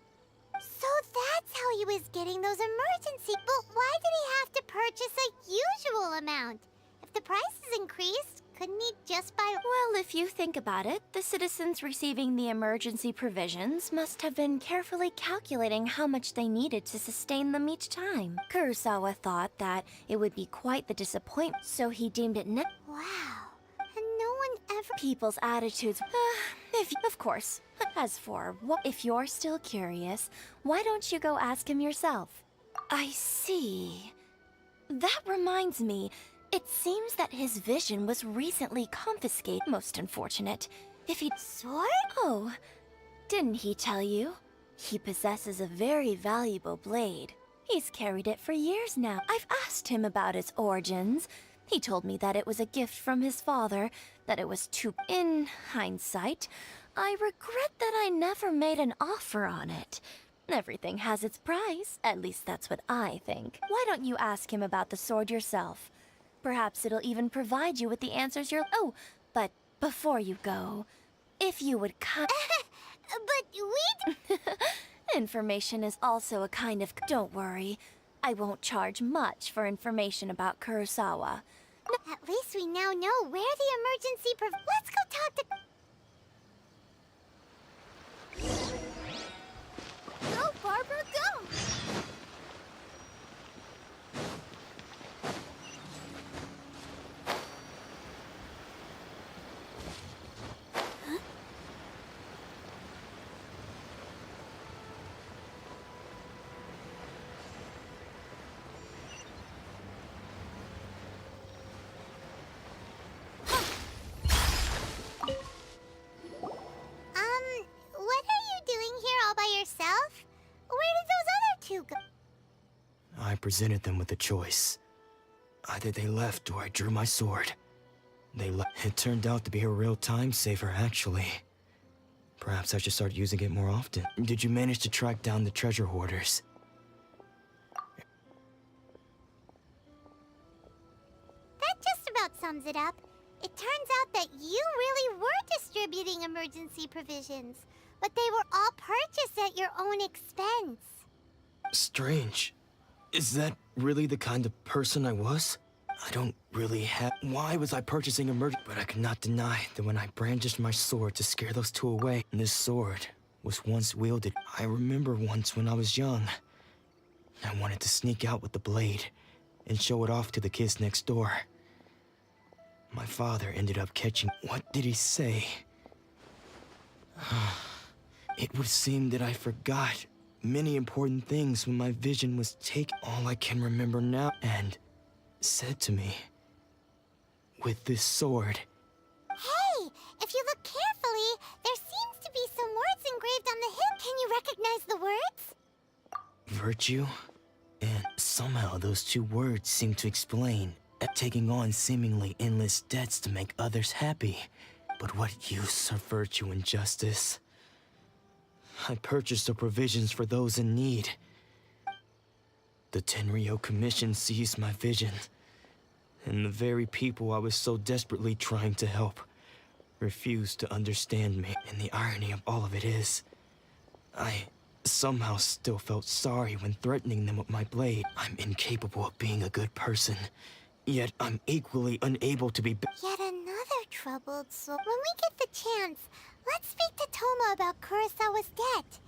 So that's how he was getting those emergency... But why did he have to purchase a usual amount? If the prices increased, couldn't he just buy... Well, if you think about it, the citizens receiving the emergency provisions must have been carefully calculating how much they needed to sustain them each time. Kurosawa thought that it would be quite the disappointment, so he deemed it Wow. And no one ever... People's attitudes... Of course. As for if you're still curious, why don't you go ask him yourself? I see. That reminds me, it seems that his vision was recently confiscated. Most unfortunate. If he'd... Sword? Oh, didn't he tell you? He possesses a very valuable blade. He's carried it for years now. I've asked him about its origins. He told me that it was a gift from his father, that it was too... In hindsight, I regret that I never made an offer on it. Everything has its price. At least that's what I think. Why don't you ask him about the sword yourself? Perhaps it'll even provide you with the answers you're... Oh, but before you go, if you would cut... But we... Information is also a kind of... Don't worry. I won't charge much for information about Kurosawa. At least we now know where the emergency... Let's go talk to... Go, Barbara, go! What are you doing here all by yourself? Where did those other two go? I presented them with a choice. Either they left or I drew my sword. They left. It turned out to be a real time saver, actually. Perhaps I should start using it more often. Did you manage to track down the treasure hoarders? That just about sums it up. It turns out that you really were distributing emergency provisions, but they were all purchased at your own expense. Strange. Is that really the kind of person I was? I don't really have... Why was I purchasing a murder? But I could not deny that when I brandished my sword to scare those two away, this sword was once wielded. I remember once when I was young, I wanted to sneak out with the blade and show it off to the kids next door. My father ended up catching... What did he say? It would seem that I forgot many important things when my vision was taken. All I can remember now, and said to me, with this sword. Hey, if you look carefully, there seems to be some words engraved on the hilt. Can you recognize the words? Virtue? And somehow those two words seem to explain taking on seemingly endless debts to make others happy. But what use are virtue and justice? I purchased the provisions for those in need. The Tenryo Commission seized my vision, and the very people I was so desperately trying to help refused to understand me. And the irony of all of it is, I somehow still felt sorry when threatening them with my blade. I'm incapable of being a good person, yet I'm equally unable to be... Yet another troubled soul. When we get the chance, let's speak to Toma about Kurosawa's debt.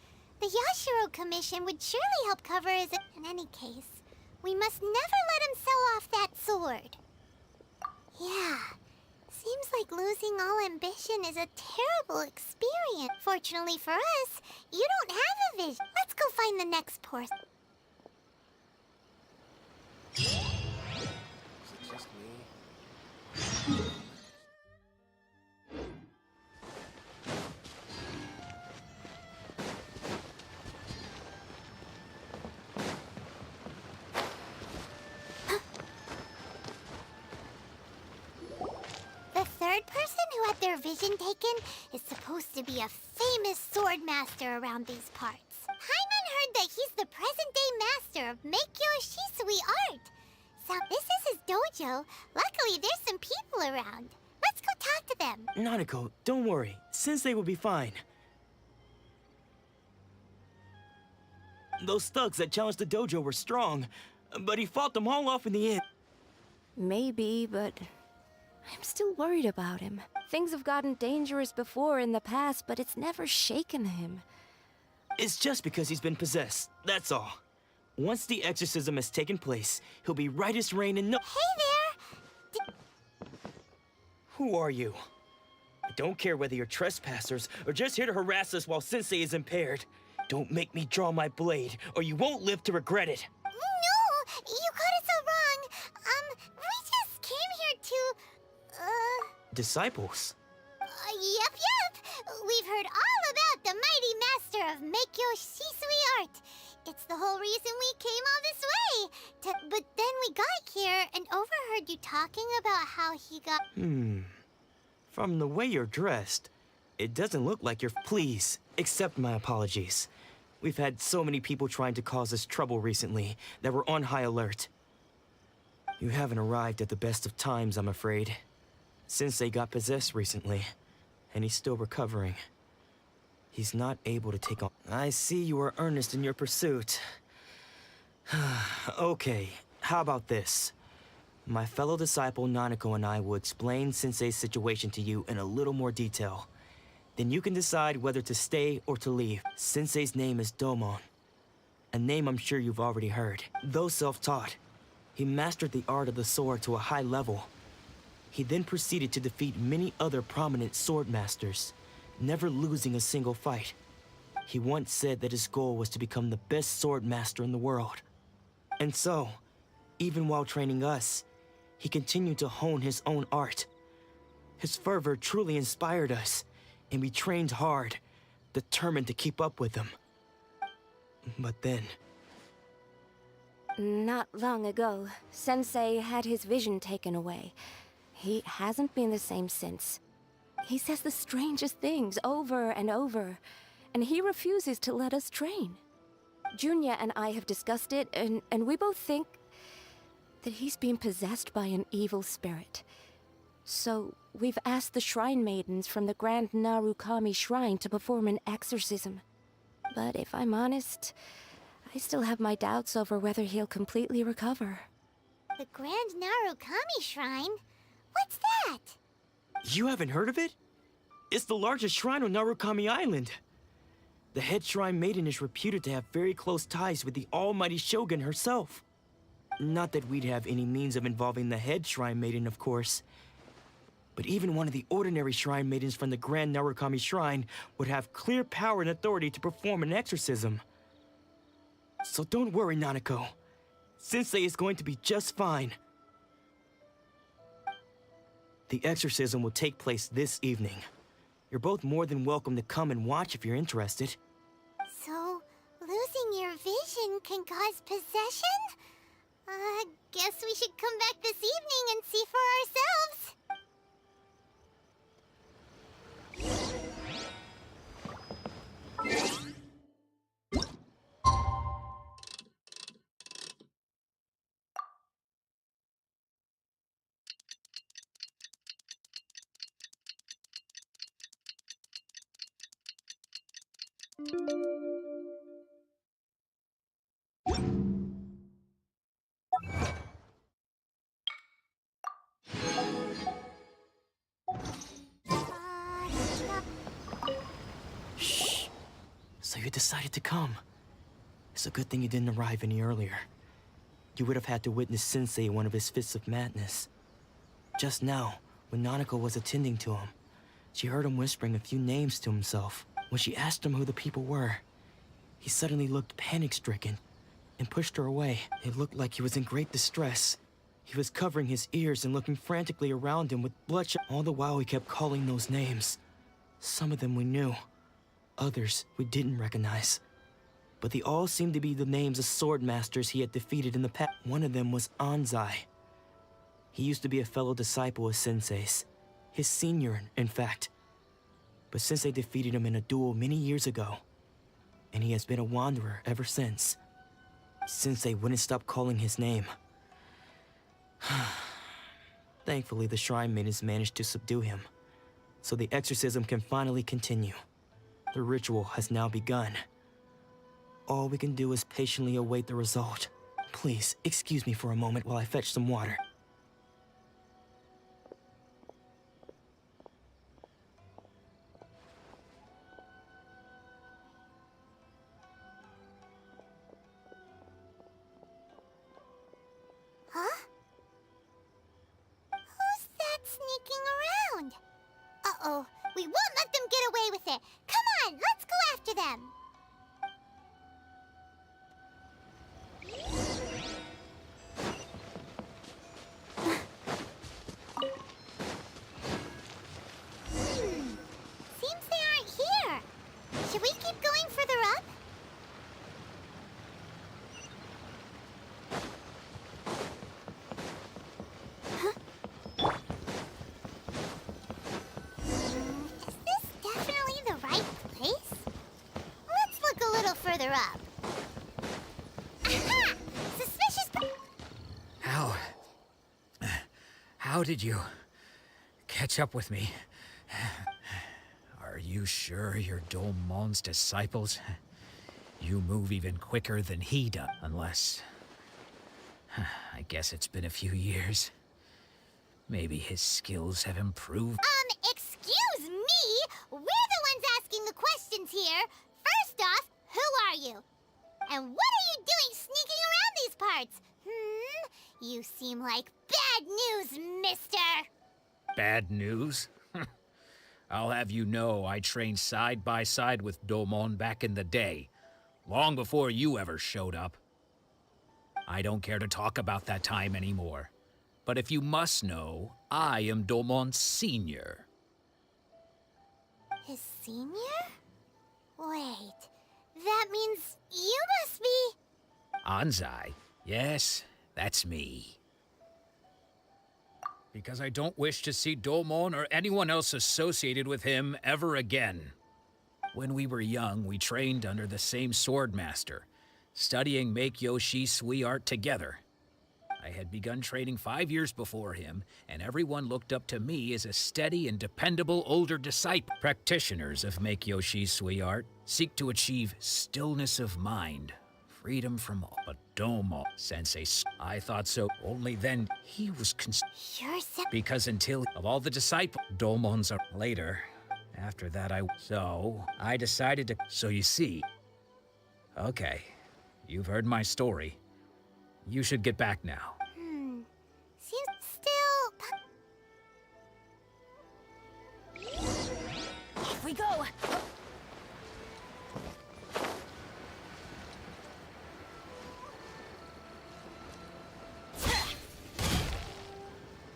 The Yashiro Commission would surely help cover his... In any case, we must never let him sell off that sword. Yeah, seems like losing all ambition is a terrible experience. Fortunately for us, you don't have a vision. Let's go find the next person. Is it just me? The third person who had their vision taken is supposed to be a famous sword master around these parts. Paimon heard that he's the present-day master of Meikyo Shisui art. So this is his dojo. Luckily, there's some people around. Let's go talk to them. Nanako, don't worry. Sensei will be fine. Those thugs that challenged the dojo were strong, but he fought them all off in the end. Maybe, but I'm still worried about him. Things have gotten dangerous before in the past, but it's never shaken him. It's just because he's been possessed, that's all. Once the exorcism has taken place, he'll be right as rain and no— Hey there! Who are you? I don't care whether you're trespassers or just here to harass us while Sensei is impaired. Don't make me draw my blade, or you won't live to regret it. No! You got it so wrong. We just came here to, Disciples? Yep. We've heard all about the mighty master of Meikyo Shisui art. It's the whole reason we came all this way. But then we got here and overheard you talking about how he got... From the way you're dressed, it doesn't look like you're... Please, accept my apologies. We've had so many people trying to cause us trouble recently that we're on high alert. You haven't arrived at the best of times, I'm afraid. Sensei got possessed recently, and he's still recovering. He's not able to take on... I see you are earnest in your pursuit. Okay, how about this? My fellow disciple Nanako and I will explain Sensei's situation to you in a little more detail. Then you can decide whether to stay or to leave. Sensei's name is Domon, a name I'm sure you've already heard. Though self-taught, he mastered the art of the sword to a high level. He then proceeded to defeat many other prominent sword masters, never losing a single fight. He once said that his goal was to become the best sword master in the world. And so, even while training us, he continued to hone his own art. His fervor truly inspired us, and we trained hard, determined to keep up with him. But then... Not long ago, Sensei had his vision taken away. He hasn't been the same since. He says the strangest things over and over, and he refuses to let us train. Junya and I have discussed it, and we both think that he's been possessed by an evil spirit. So we've asked the shrine maidens from the Grand Narukami Shrine to perform an exorcism. But if I'm honest, I I still have my doubts over whether he'll completely recover. The Grand Narukami Shrine? What's that? You haven't heard of it? It's the largest shrine on Narukami Island. The head shrine maiden is reputed to have very close ties with the almighty Shogun herself. Not that we'd have any means of involving the head shrine maiden, of course. But even one of the ordinary shrine maidens from the Grand Narukami Shrine would have clear power and authority to perform an exorcism. So don't worry, Nanako. Sensei is going to be just fine. The exorcism will take place this evening. You're both more than welcome to come and watch if you're interested. So, losing your vision can cause possession? Guess we should come back this evening and see for ourselves. Shh. So you decided to come. It's a good thing you didn't arrive any earlier. You would have had to witness Sensei in one of his fits of madness. Just now, when Nanako was attending to him, she heard him whispering a few names to himself. When she asked him who the people were, he suddenly looked panic-stricken and pushed her away. It looked like he was in great distress. He was covering his ears and looking frantically around him with bloodshot. All the while he kept calling those names. Some of them we knew, others we didn't recognize. But they all seemed to be the names of sword masters he had defeated in the past. One of them was Anzai. He used to be a fellow disciple of Sensei's. His senior, in fact. But Sensei defeated him in a duel many years ago, and he has been a wanderer ever since. Sensei wouldn't stop calling his name. Thankfully, the shrine maidens managed to subdue him, so the exorcism can finally continue. The ritual has now begun. All we can do is patiently await the result. Please, excuse me for a moment while I fetch some water. Huh? Who's that sneaking around? Uh-oh, we won't let them get away with it. Come on, let's go after them. Seems they aren't here. Should we keep going further up? Is this definitely the right place? Let's look a little further up. Aha! Suspicious. How did you catch up with me? Are you sure you're Domon's disciples? You move even quicker than he does, unless... I guess it's been a few years. Maybe his skills have improved. Excuse me? We're the ones asking the questions here. First off, who are you? And what are you doing sneaking around these parts? You seem like bad news, mister. Bad news? I'll have you know I trained side by side with Domon back in the day, long before you ever showed up. I don't care to talk about that time anymore. But if you must know, I am Domon's senior. His senior? Wait, that means you must be... Anzai? Yes, that's me. Because I don't wish to see Domon or anyone else associated with him ever again. When we were young, we trained under the same swordmaster, studying Make-Yoshi Sui art together. I had begun training 5 years before him, and everyone looked up to me as a steady and dependable older disciple. Practitioners of Make-Yoshi Sui art seek to achieve stillness of mind, freedom from all. But Domo, Sensei, I thought so. Only then he was You're because until of all the disciples, Domons are later. After that, so I decided to. So you see. Okay, you've heard my story. You should get back now. Seems still... Here we go!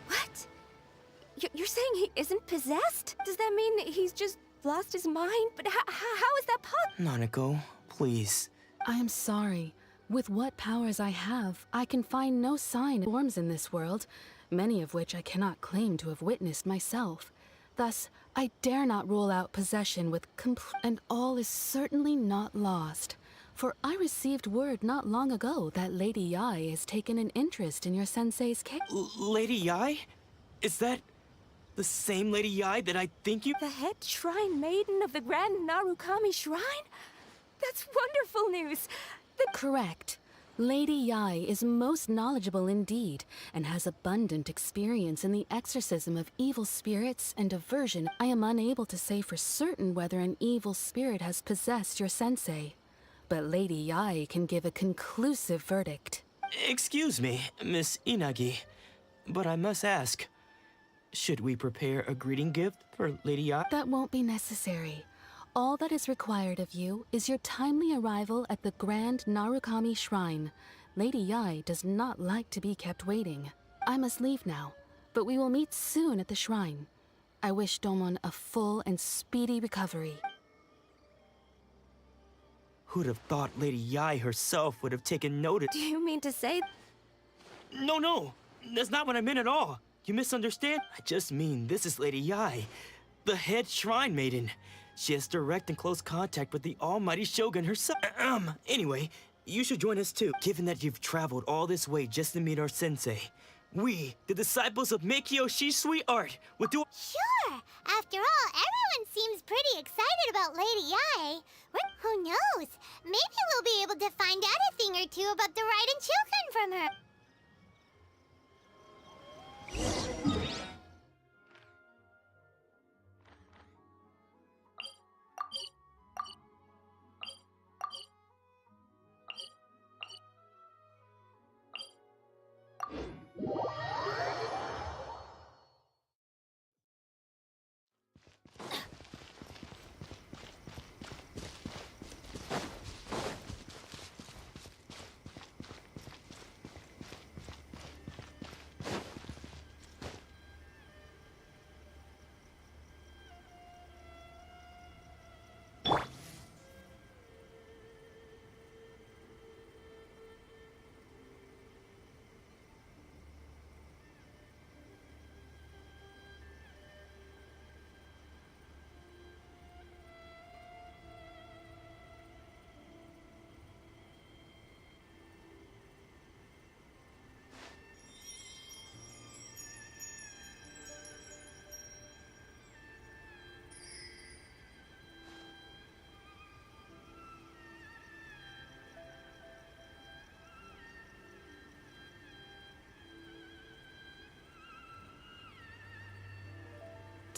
What? You're saying he isn't possessed? Does that mean he's just lost his mind? But how is that possible? Nanako, please. I am sorry. With what powers I have, I can find no sign of forms in this world, many of which I cannot claim to have witnessed myself. Thus, I dare not rule out possession with and all is certainly not lost. For I received word not long ago that Lady Yai has taken an interest in your sensei's case. Lady Yai? Is that the same Lady Yai that I think you— The head shrine maiden of the Grand Narukami Shrine? That's wonderful news! Correct. Lady Yai is most knowledgeable indeed, and has abundant experience in the exorcism of evil spirits and aversion. I am unable to say for certain whether an evil spirit has possessed your sensei, but Lady Yai can give a conclusive verdict. Excuse me, Miss Inagi, but I must ask, should we prepare a greeting gift for Lady Yai? That won't be necessary. All that is required of you is your timely arrival at the Grand Narukami Shrine. Lady Yai does not like to be kept waiting. I must leave now, but we will meet soon at the shrine. I wish Domon a full and speedy recovery. Who'd have thought Lady Yai herself would have taken notice? Do you mean to say... No, that's not what I meant at all. You misunderstand? I just mean this is Lady Yai, the head shrine maiden. She has direct and close contact with the almighty Shogun herself. Anyway, you should join us too, given that you've traveled all this way just to meet our sensei. We, the disciples of Meikyo Shisui Art, will do— Sure! After all, everyone seems pretty excited about Lady Yai. Who knows? Maybe we'll be able to find out a thing or two about the Raiden children from her.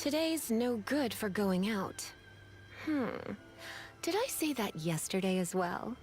Today's no good for going out. Did I say that yesterday as well?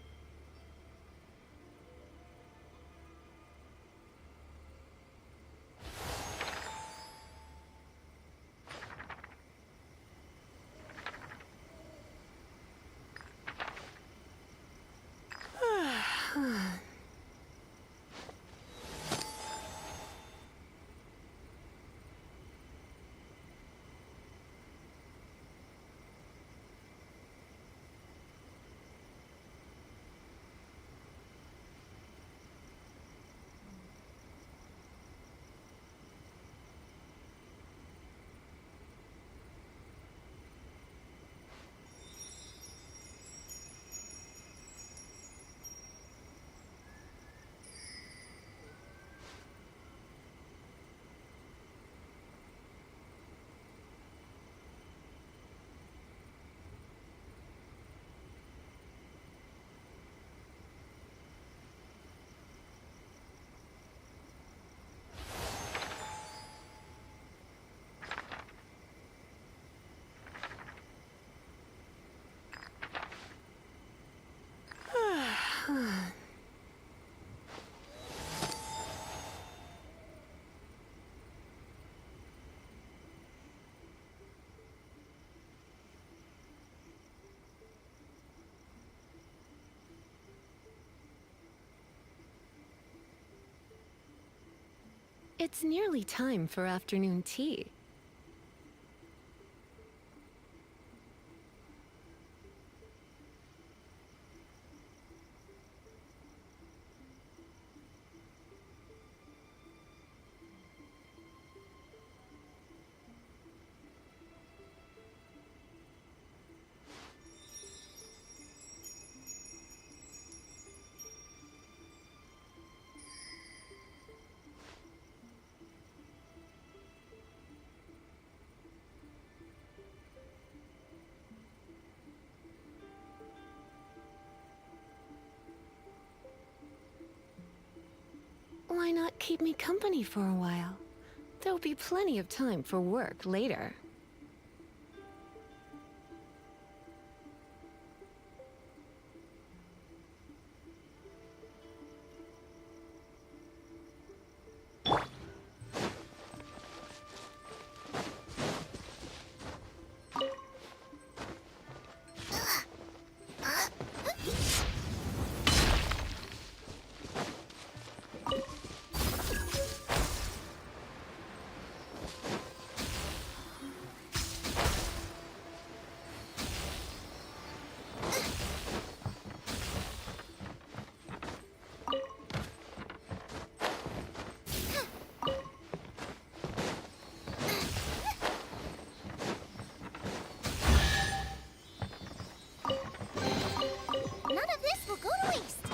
It's nearly time for afternoon tea. Why not keep me company for a while? There'll be plenty of time for work later. None of this will go to waste.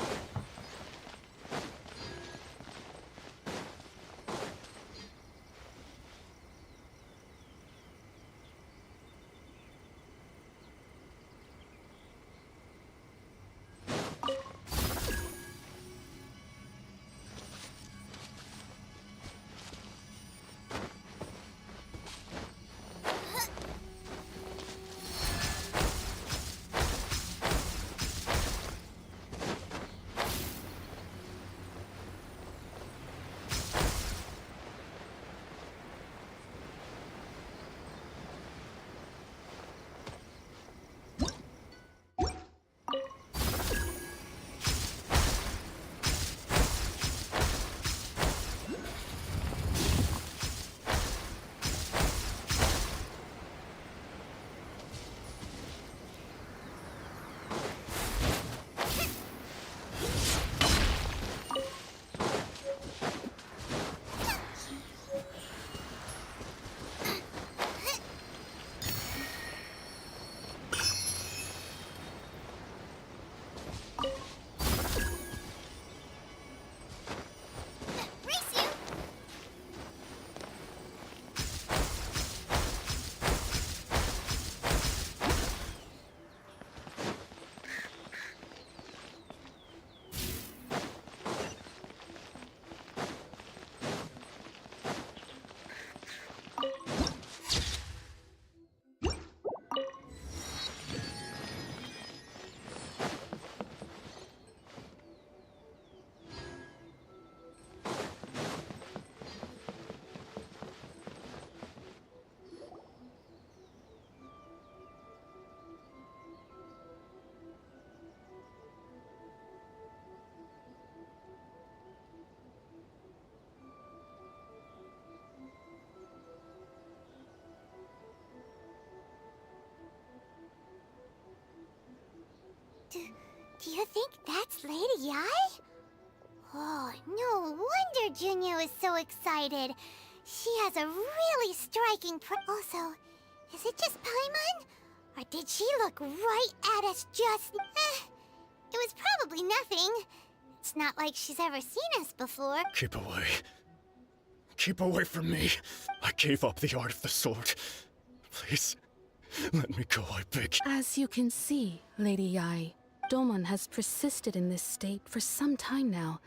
Do you think that's Lady Yai? Oh, no wonder Junya was so excited. She has a really striking Also, is it just Paimon? Or did she look right at us just... it was probably nothing. It's not like she's ever seen us before. Keep away. Keep away from me. I gave up the art of the sword. Please, let me go, I beg. As you can see, Lady Yai, Domon has persisted in this state for some time now.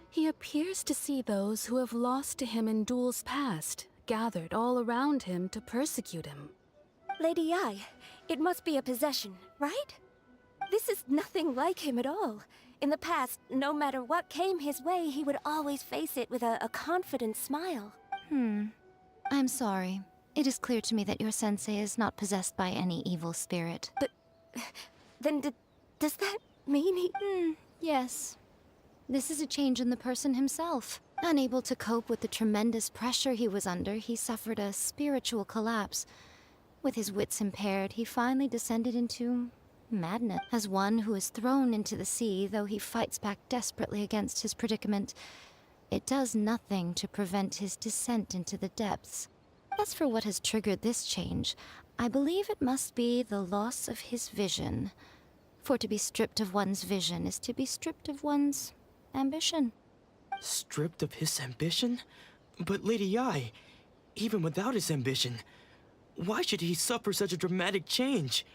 He appears to see those who have lost to him in duels past, gathered all around him to persecute him. Lady Yai, it must be a possession, right? This is nothing like him at all. In the past, no matter what came his way, he would always face it with a confident smile. I'm sorry. It is clear to me that your sensei is not possessed by any evil spirit. But then does that mean he... Yes. This is a change in the person himself. Unable to cope with the tremendous pressure he was under, he suffered a spiritual collapse. With his wits impaired, he finally descended into madness. As one who is thrown into the sea, though he fights back desperately against his predicament, it does nothing to prevent his descent into the depths. As for what has triggered this change, I believe it must be the loss of his vision. For to be stripped of one's vision is to be stripped of one's ambition. Stripped of his ambition? But Lady Yi, even without his ambition, why should he suffer such a dramatic change?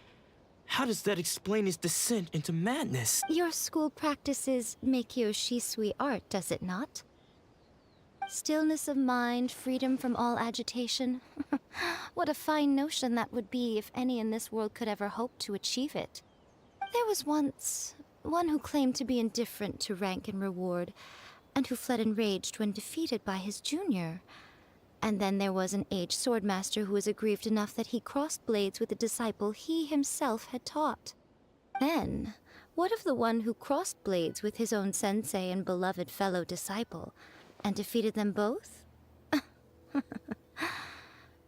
How does that explain his descent into madness? Your school practices Meikyo Shisui art, does it not? Stillness of mind, freedom from all agitation. What a fine notion that would be if any in this world could ever hope to achieve it. There was once one who claimed to be indifferent to rank and reward, and who fled enraged when defeated by his junior. And then there was an aged swordmaster who was aggrieved enough that he crossed blades with a disciple he himself had taught. Then, what of the one who crossed blades with his own sensei and beloved fellow disciple, and defeated them both?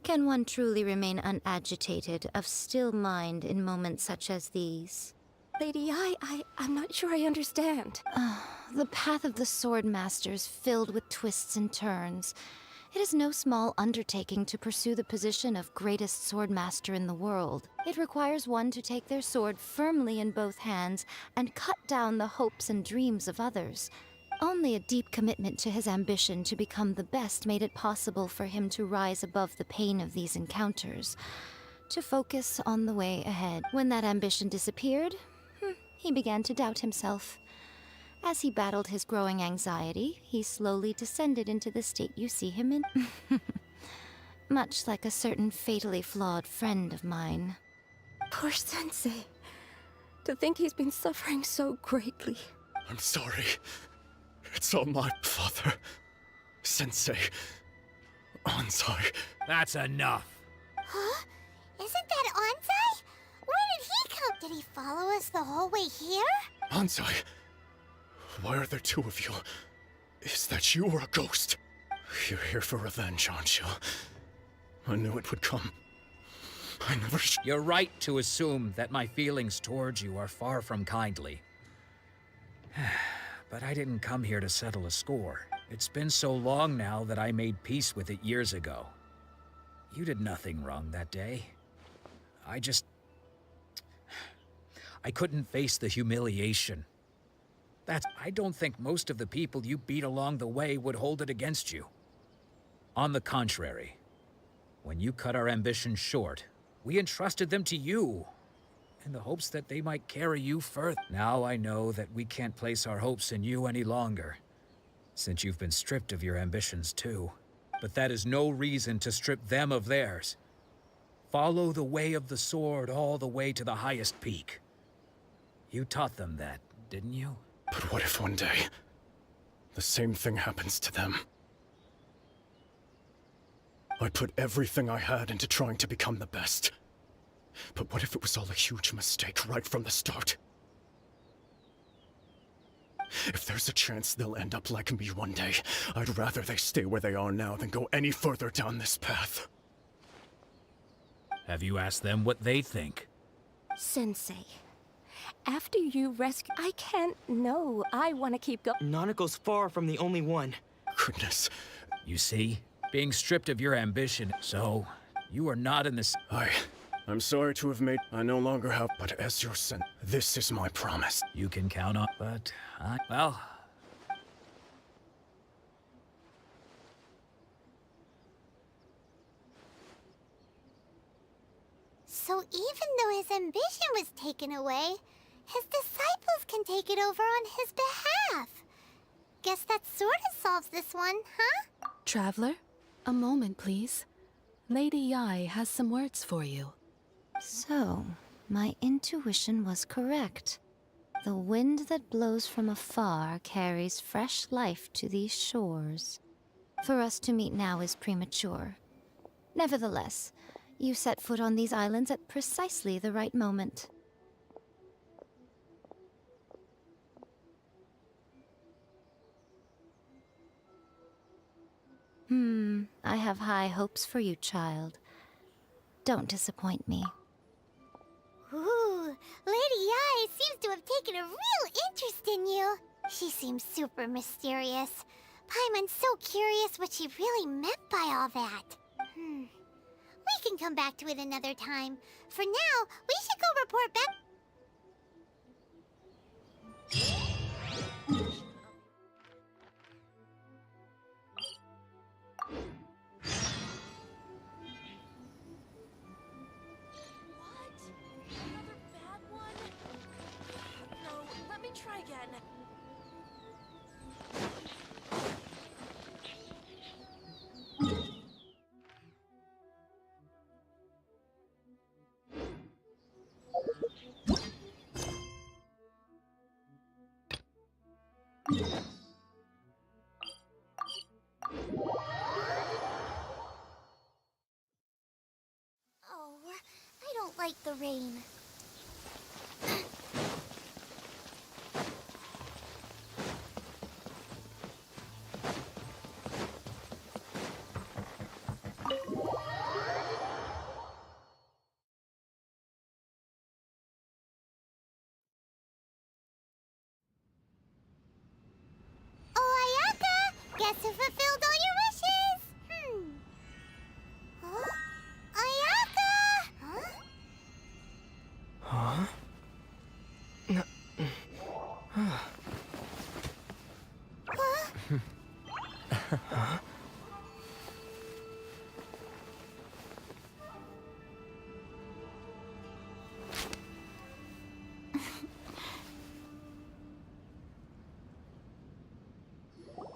Can one truly remain unagitated, of still mind in moments such as these? Lady, I'm not sure I understand. The path of the sword master is filled with twists and turns. It is no small undertaking to pursue the position of greatest sword master in the world. It requires one to take their sword firmly in both hands and cut down the hopes and dreams of others. Only a deep commitment to his ambition to become the best made it possible for him to rise above the pain of these encounters, to focus on the way ahead. When that ambition disappeared, he began to doubt himself. As he battled his growing anxiety, he slowly descended into the state you see him in. Much like a certain fatally flawed friend of mine. Poor Sensei. To think he's been suffering so greatly. I'm sorry. It's all my father. Sensei. Ansai. That's enough. Huh? Isn't that Ansai? Where did he come? Did he follow us the whole way here? Ansai. Why are there two of you? Is that you or a ghost? You're here for revenge, aren't you? I knew it would come. I never You're right to assume that my feelings towards you are far from kindly. But I didn't come here to settle a score. It's been so long now that I made peace with it years ago. You did nothing wrong that day. I couldn't face the humiliation. I don't think most of the people you beat along the way would hold it against you. On the contrary, when you cut our ambitions short, we entrusted them to you, in the hopes that they might carry you further. Now I know that we can't place our hopes in you any longer, since you've been stripped of your ambitions too. But that is no reason to strip them of theirs. Follow the way of the sword all the way to the highest peak. You taught them that, didn't you? But what if one day, the same thing happens to them? I put everything I had into trying to become the best. But what if it was all a huge mistake right from the start? If there's a chance they'll end up like me one day, I'd rather they stay where they are now than go any further down this path. Have you asked them what they think? Sensei, after you rescue... I can't know. I want to keep going. Nanako's far from the only one. Goodness. You see? Being stripped of your ambition, so you are not in this... I'm sorry to have made... I no longer have... But as your son, this is my promise. You can count on... But, well... So even though his ambition was taken away, his disciples can take it over on his behalf. Guess that sort of solves this one, huh? Traveler, a moment, please. Lady Yi has some words for you. So, my intuition was correct. The wind that blows from afar carries fresh life to these shores. For us to meet now is premature. Nevertheless, you set foot on these islands at precisely the right moment. I have high hopes for you, child. Don't disappoint me. Ooh, Lady Ai seems to have taken a real interest in you. She seems super mysterious. Paimon's so curious what she really meant by all that. We can come back to it another time. For now, we should go report back. Try again. Oh, I don't like the rain. Guess who fulfilled all your wishes? Huh? Ayaka! Huh? Huh?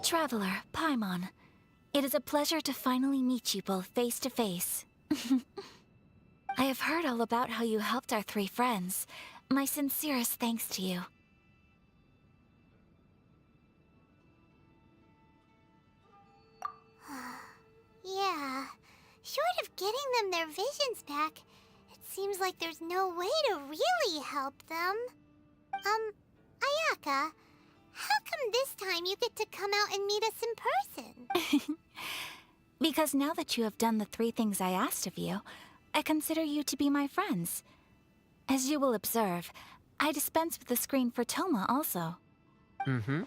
Traveler, Paimon. It is a pleasure to finally meet you both face to face. I have heard all about how you helped our three friends. My sincerest thanks to you. Yeah. Short of getting them their visions back, it seems like there's no way to really help them. Ayaka, how come this time you get to come out and meet us in person? Because now that you have done the 3 things I asked of you, I consider you to be my friends. As you will observe, I dispense with the screen for Toma also. Mm-hmm.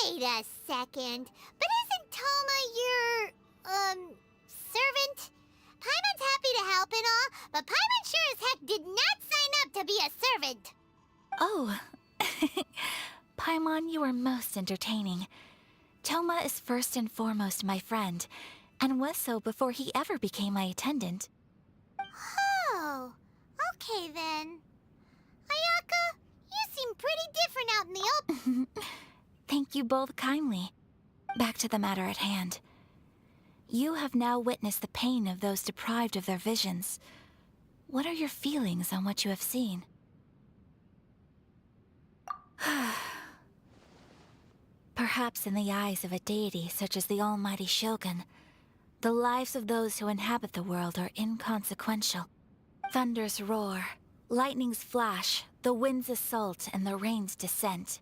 Wait a second. But isn't Toma your, servant? Paimon's happy to help and all, but Paimon sure as heck did not sign up to be a servant. Oh. Paimon, you are most entertaining. Toma is first and foremost my friend, and was so before he ever became my attendant. Oh, okay then. Ayaka, you seem pretty different out in the open. Thank you both kindly. Back to the matter at hand. You have now witnessed the pain of those deprived of their visions. What are your feelings on what you have seen? Perhaps in the eyes of a deity such as the almighty Shogun, the lives of those who inhabit the world are inconsequential. Thunders roar, lightnings flash, the winds assault, and the rains descent.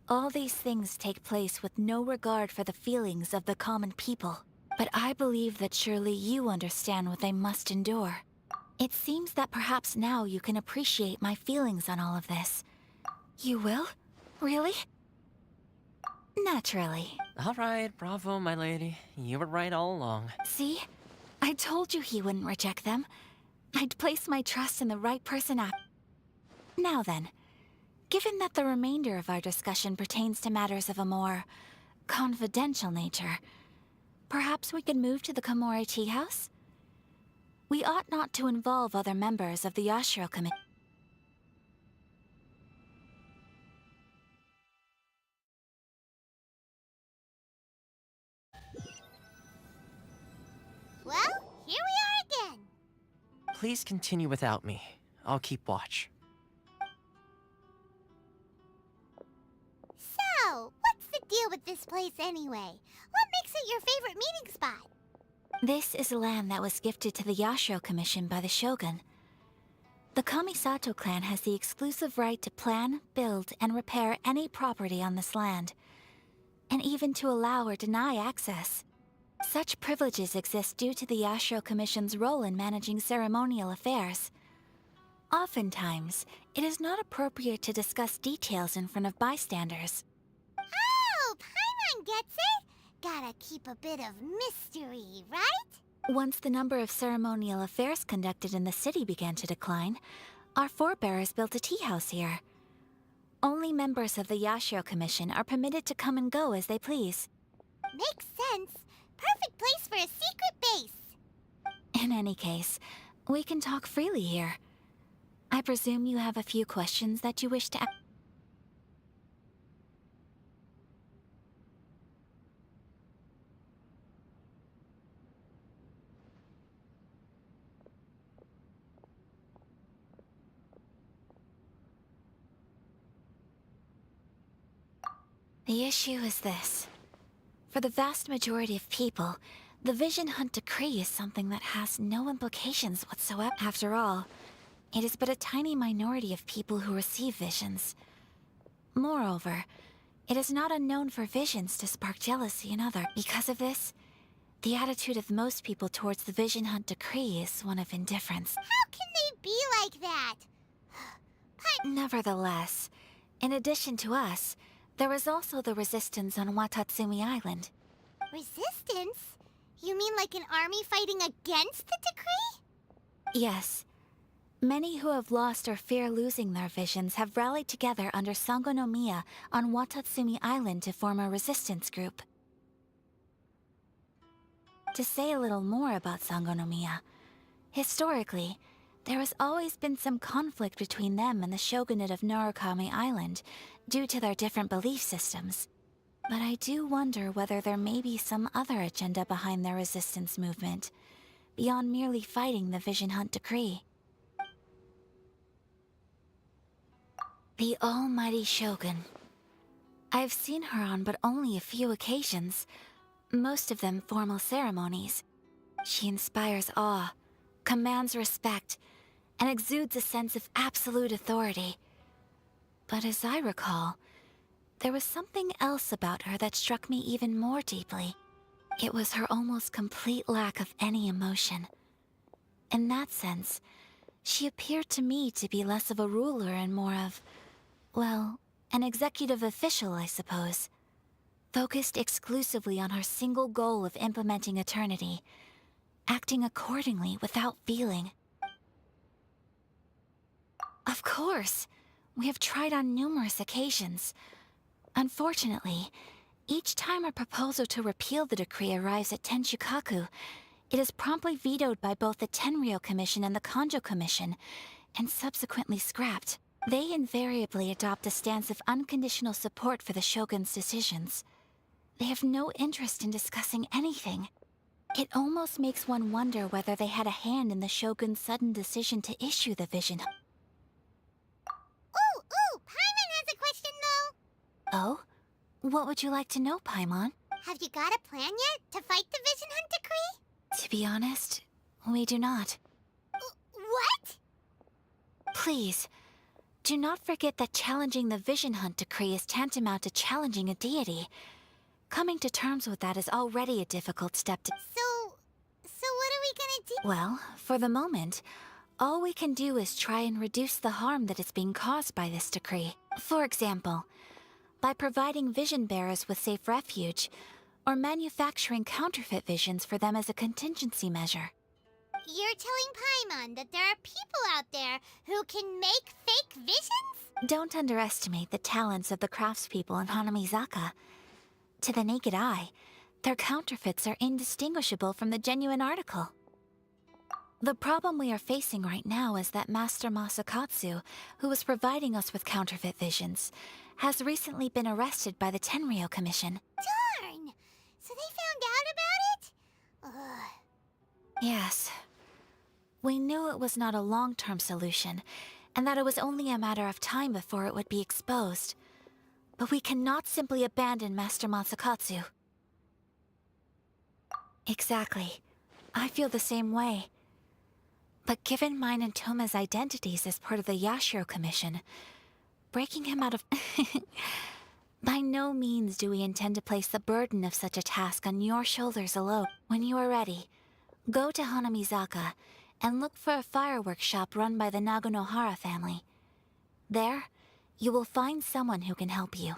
All these things take place with no regard for the feelings of the common people. But I believe that surely you understand what they must endure. It seems that perhaps now you can appreciate my feelings on all of this. You will? Really? Naturally. All right, bravo, my lady. You were right all along. See? I told you he wouldn't reject them. I'd place my trust in the right person Now then, given that the remainder of our discussion pertains to matters of a more confidential nature, perhaps we could move to the Komore Tea House? We ought not to involve other members of the Yashiro Committee. Well, here we are again. Please continue without me. I'll keep watch. So, what's the deal with this place anyway? What makes it your favorite meeting spot? This is land that was gifted to the Yashiro Commission by the Shogun. The Kamisato clan has the exclusive right to plan, build, and repair any property on this land. and even to allow or deny access. Such privileges exist due to the Yashiro Commission's role in managing ceremonial affairs. Oftentimes, it is not appropriate to discuss details in front of bystanders. Oh, Paimon gets it! Gotta keep a bit of mystery, right? Once the number of ceremonial affairs conducted in the city began to decline, our forebears built a tea house here. Only members of the Yashiro Commission are permitted to come and go as they please. Makes sense. Perfect place for a secret base. In any case, we can talk freely here. I presume you have a few questions that you wish to ask. The issue is this. For the vast majority of people, the Vision Hunt Decree is something that has no implications whatsoever. After all, it is but a tiny minority of people who receive visions. Moreover, it is not unknown for visions to spark jealousy in others. Because of this, the attitude of most people towards the Vision Hunt Decree is one of indifference. How can they be like that? Nevertheless, in addition to us, there is also the resistance on Watatsumi Island. Resistance? You mean like an army fighting against the decree? Yes. Many who have lost or fear losing their visions have rallied together under Sango no Miya on Watatsumi Island to form a resistance group. To say a little more about Sango no Miya, historically, there has always been some conflict between them and the shogunate of Narukami Island due to their different belief systems. But I do wonder whether there may be some other agenda behind their resistance movement, beyond merely fighting the Vision Hunt Decree. The almighty Shogun. I've seen her on but only a few occasions, most of them formal ceremonies. She inspires awe, commands respect, and exudes a sense of absolute authority. But as I recall, there was something else about her that struck me even more deeply. It was her almost complete lack of any emotion. In that sense, she appeared to me to be less of a ruler and more of, well, an executive official, I suppose. Focused exclusively on her single goal of implementing eternity, acting accordingly without feeling. Of course, we have tried on numerous occasions. Unfortunately, each time a proposal to repeal the decree arrives at Tenshukaku, it is promptly vetoed by both the Tenryou Commission and the Kanjo Commission, and subsequently scrapped. They invariably adopt a stance of unconditional support for the Shogun's decisions. They have no interest in discussing anything. It almost makes one wonder whether they had a hand in the Shogun's sudden decision to issue the vision. Ooh, Paimon has a question though. Oh? What would you like to know, Paimon? Have you got a plan yet to fight the Vision Hunt Decree? To be honest, we do not. What? Please, do not forget that challenging the Vision Hunt Decree is tantamount to challenging a deity. Coming to terms with that is already a difficult step to— So what are we gonna do? Well, for the moment, all we can do is try and reduce the harm that is being caused by this decree. For example, by providing vision bearers with safe refuge, or manufacturing counterfeit visions for them as a contingency measure. You're telling Paimon that there are people out there who can make fake visions? Don't underestimate the talents of the craftspeople in Hanamizaka. To the naked eye, their counterfeits are indistinguishable from the genuine article. The problem we are facing right now is that Master Masakatsu, who was providing us with counterfeit visions, has recently been arrested by the Tenryou Commission. Darn! So they found out about it? Ugh. Yes. We knew it was not a long-term solution, and that it was only a matter of time before it would be exposed. But we cannot simply abandon Master Masakatsu. Exactly. I feel the same way. But given mine and Toma's identities as part of the Yashiro Commission, breaking him out of... by no no means do we intend to place the burden of such a task on your shoulders alone. When you are ready, go to Hanamizaka and look for a fireworks shop run by the Nagonohara family. There, you will find someone who can help you.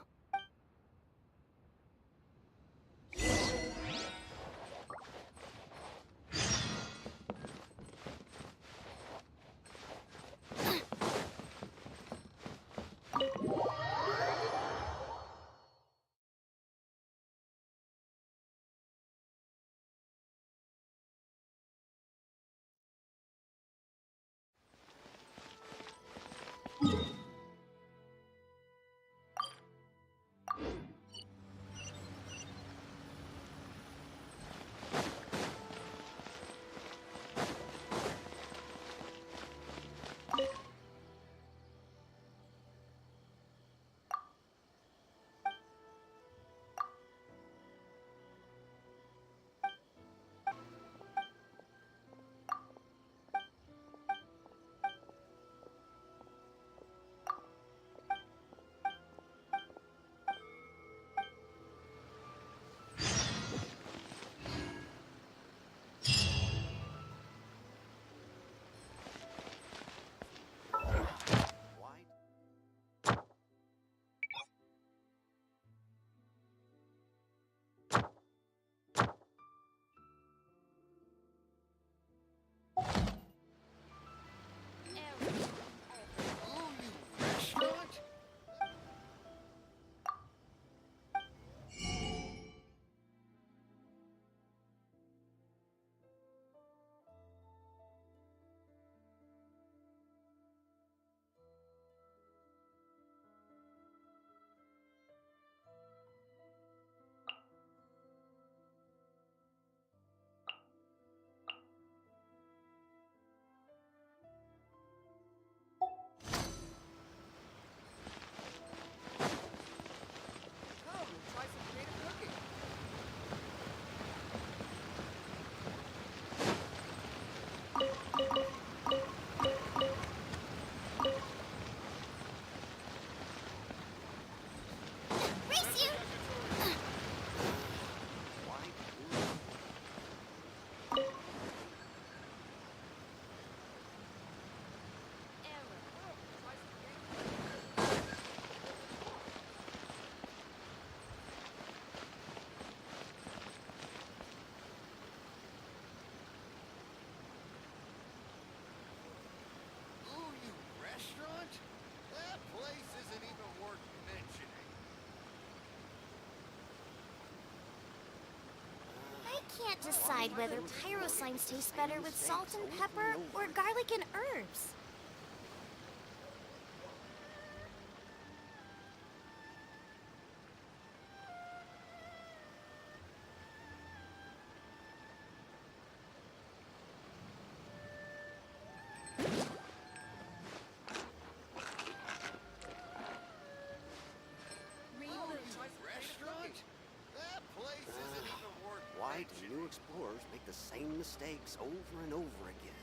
I can't decide whether pyroslimes taste better with salt and pepper or garlic and herbs. Why do new explorers make the same mistakes over and over again?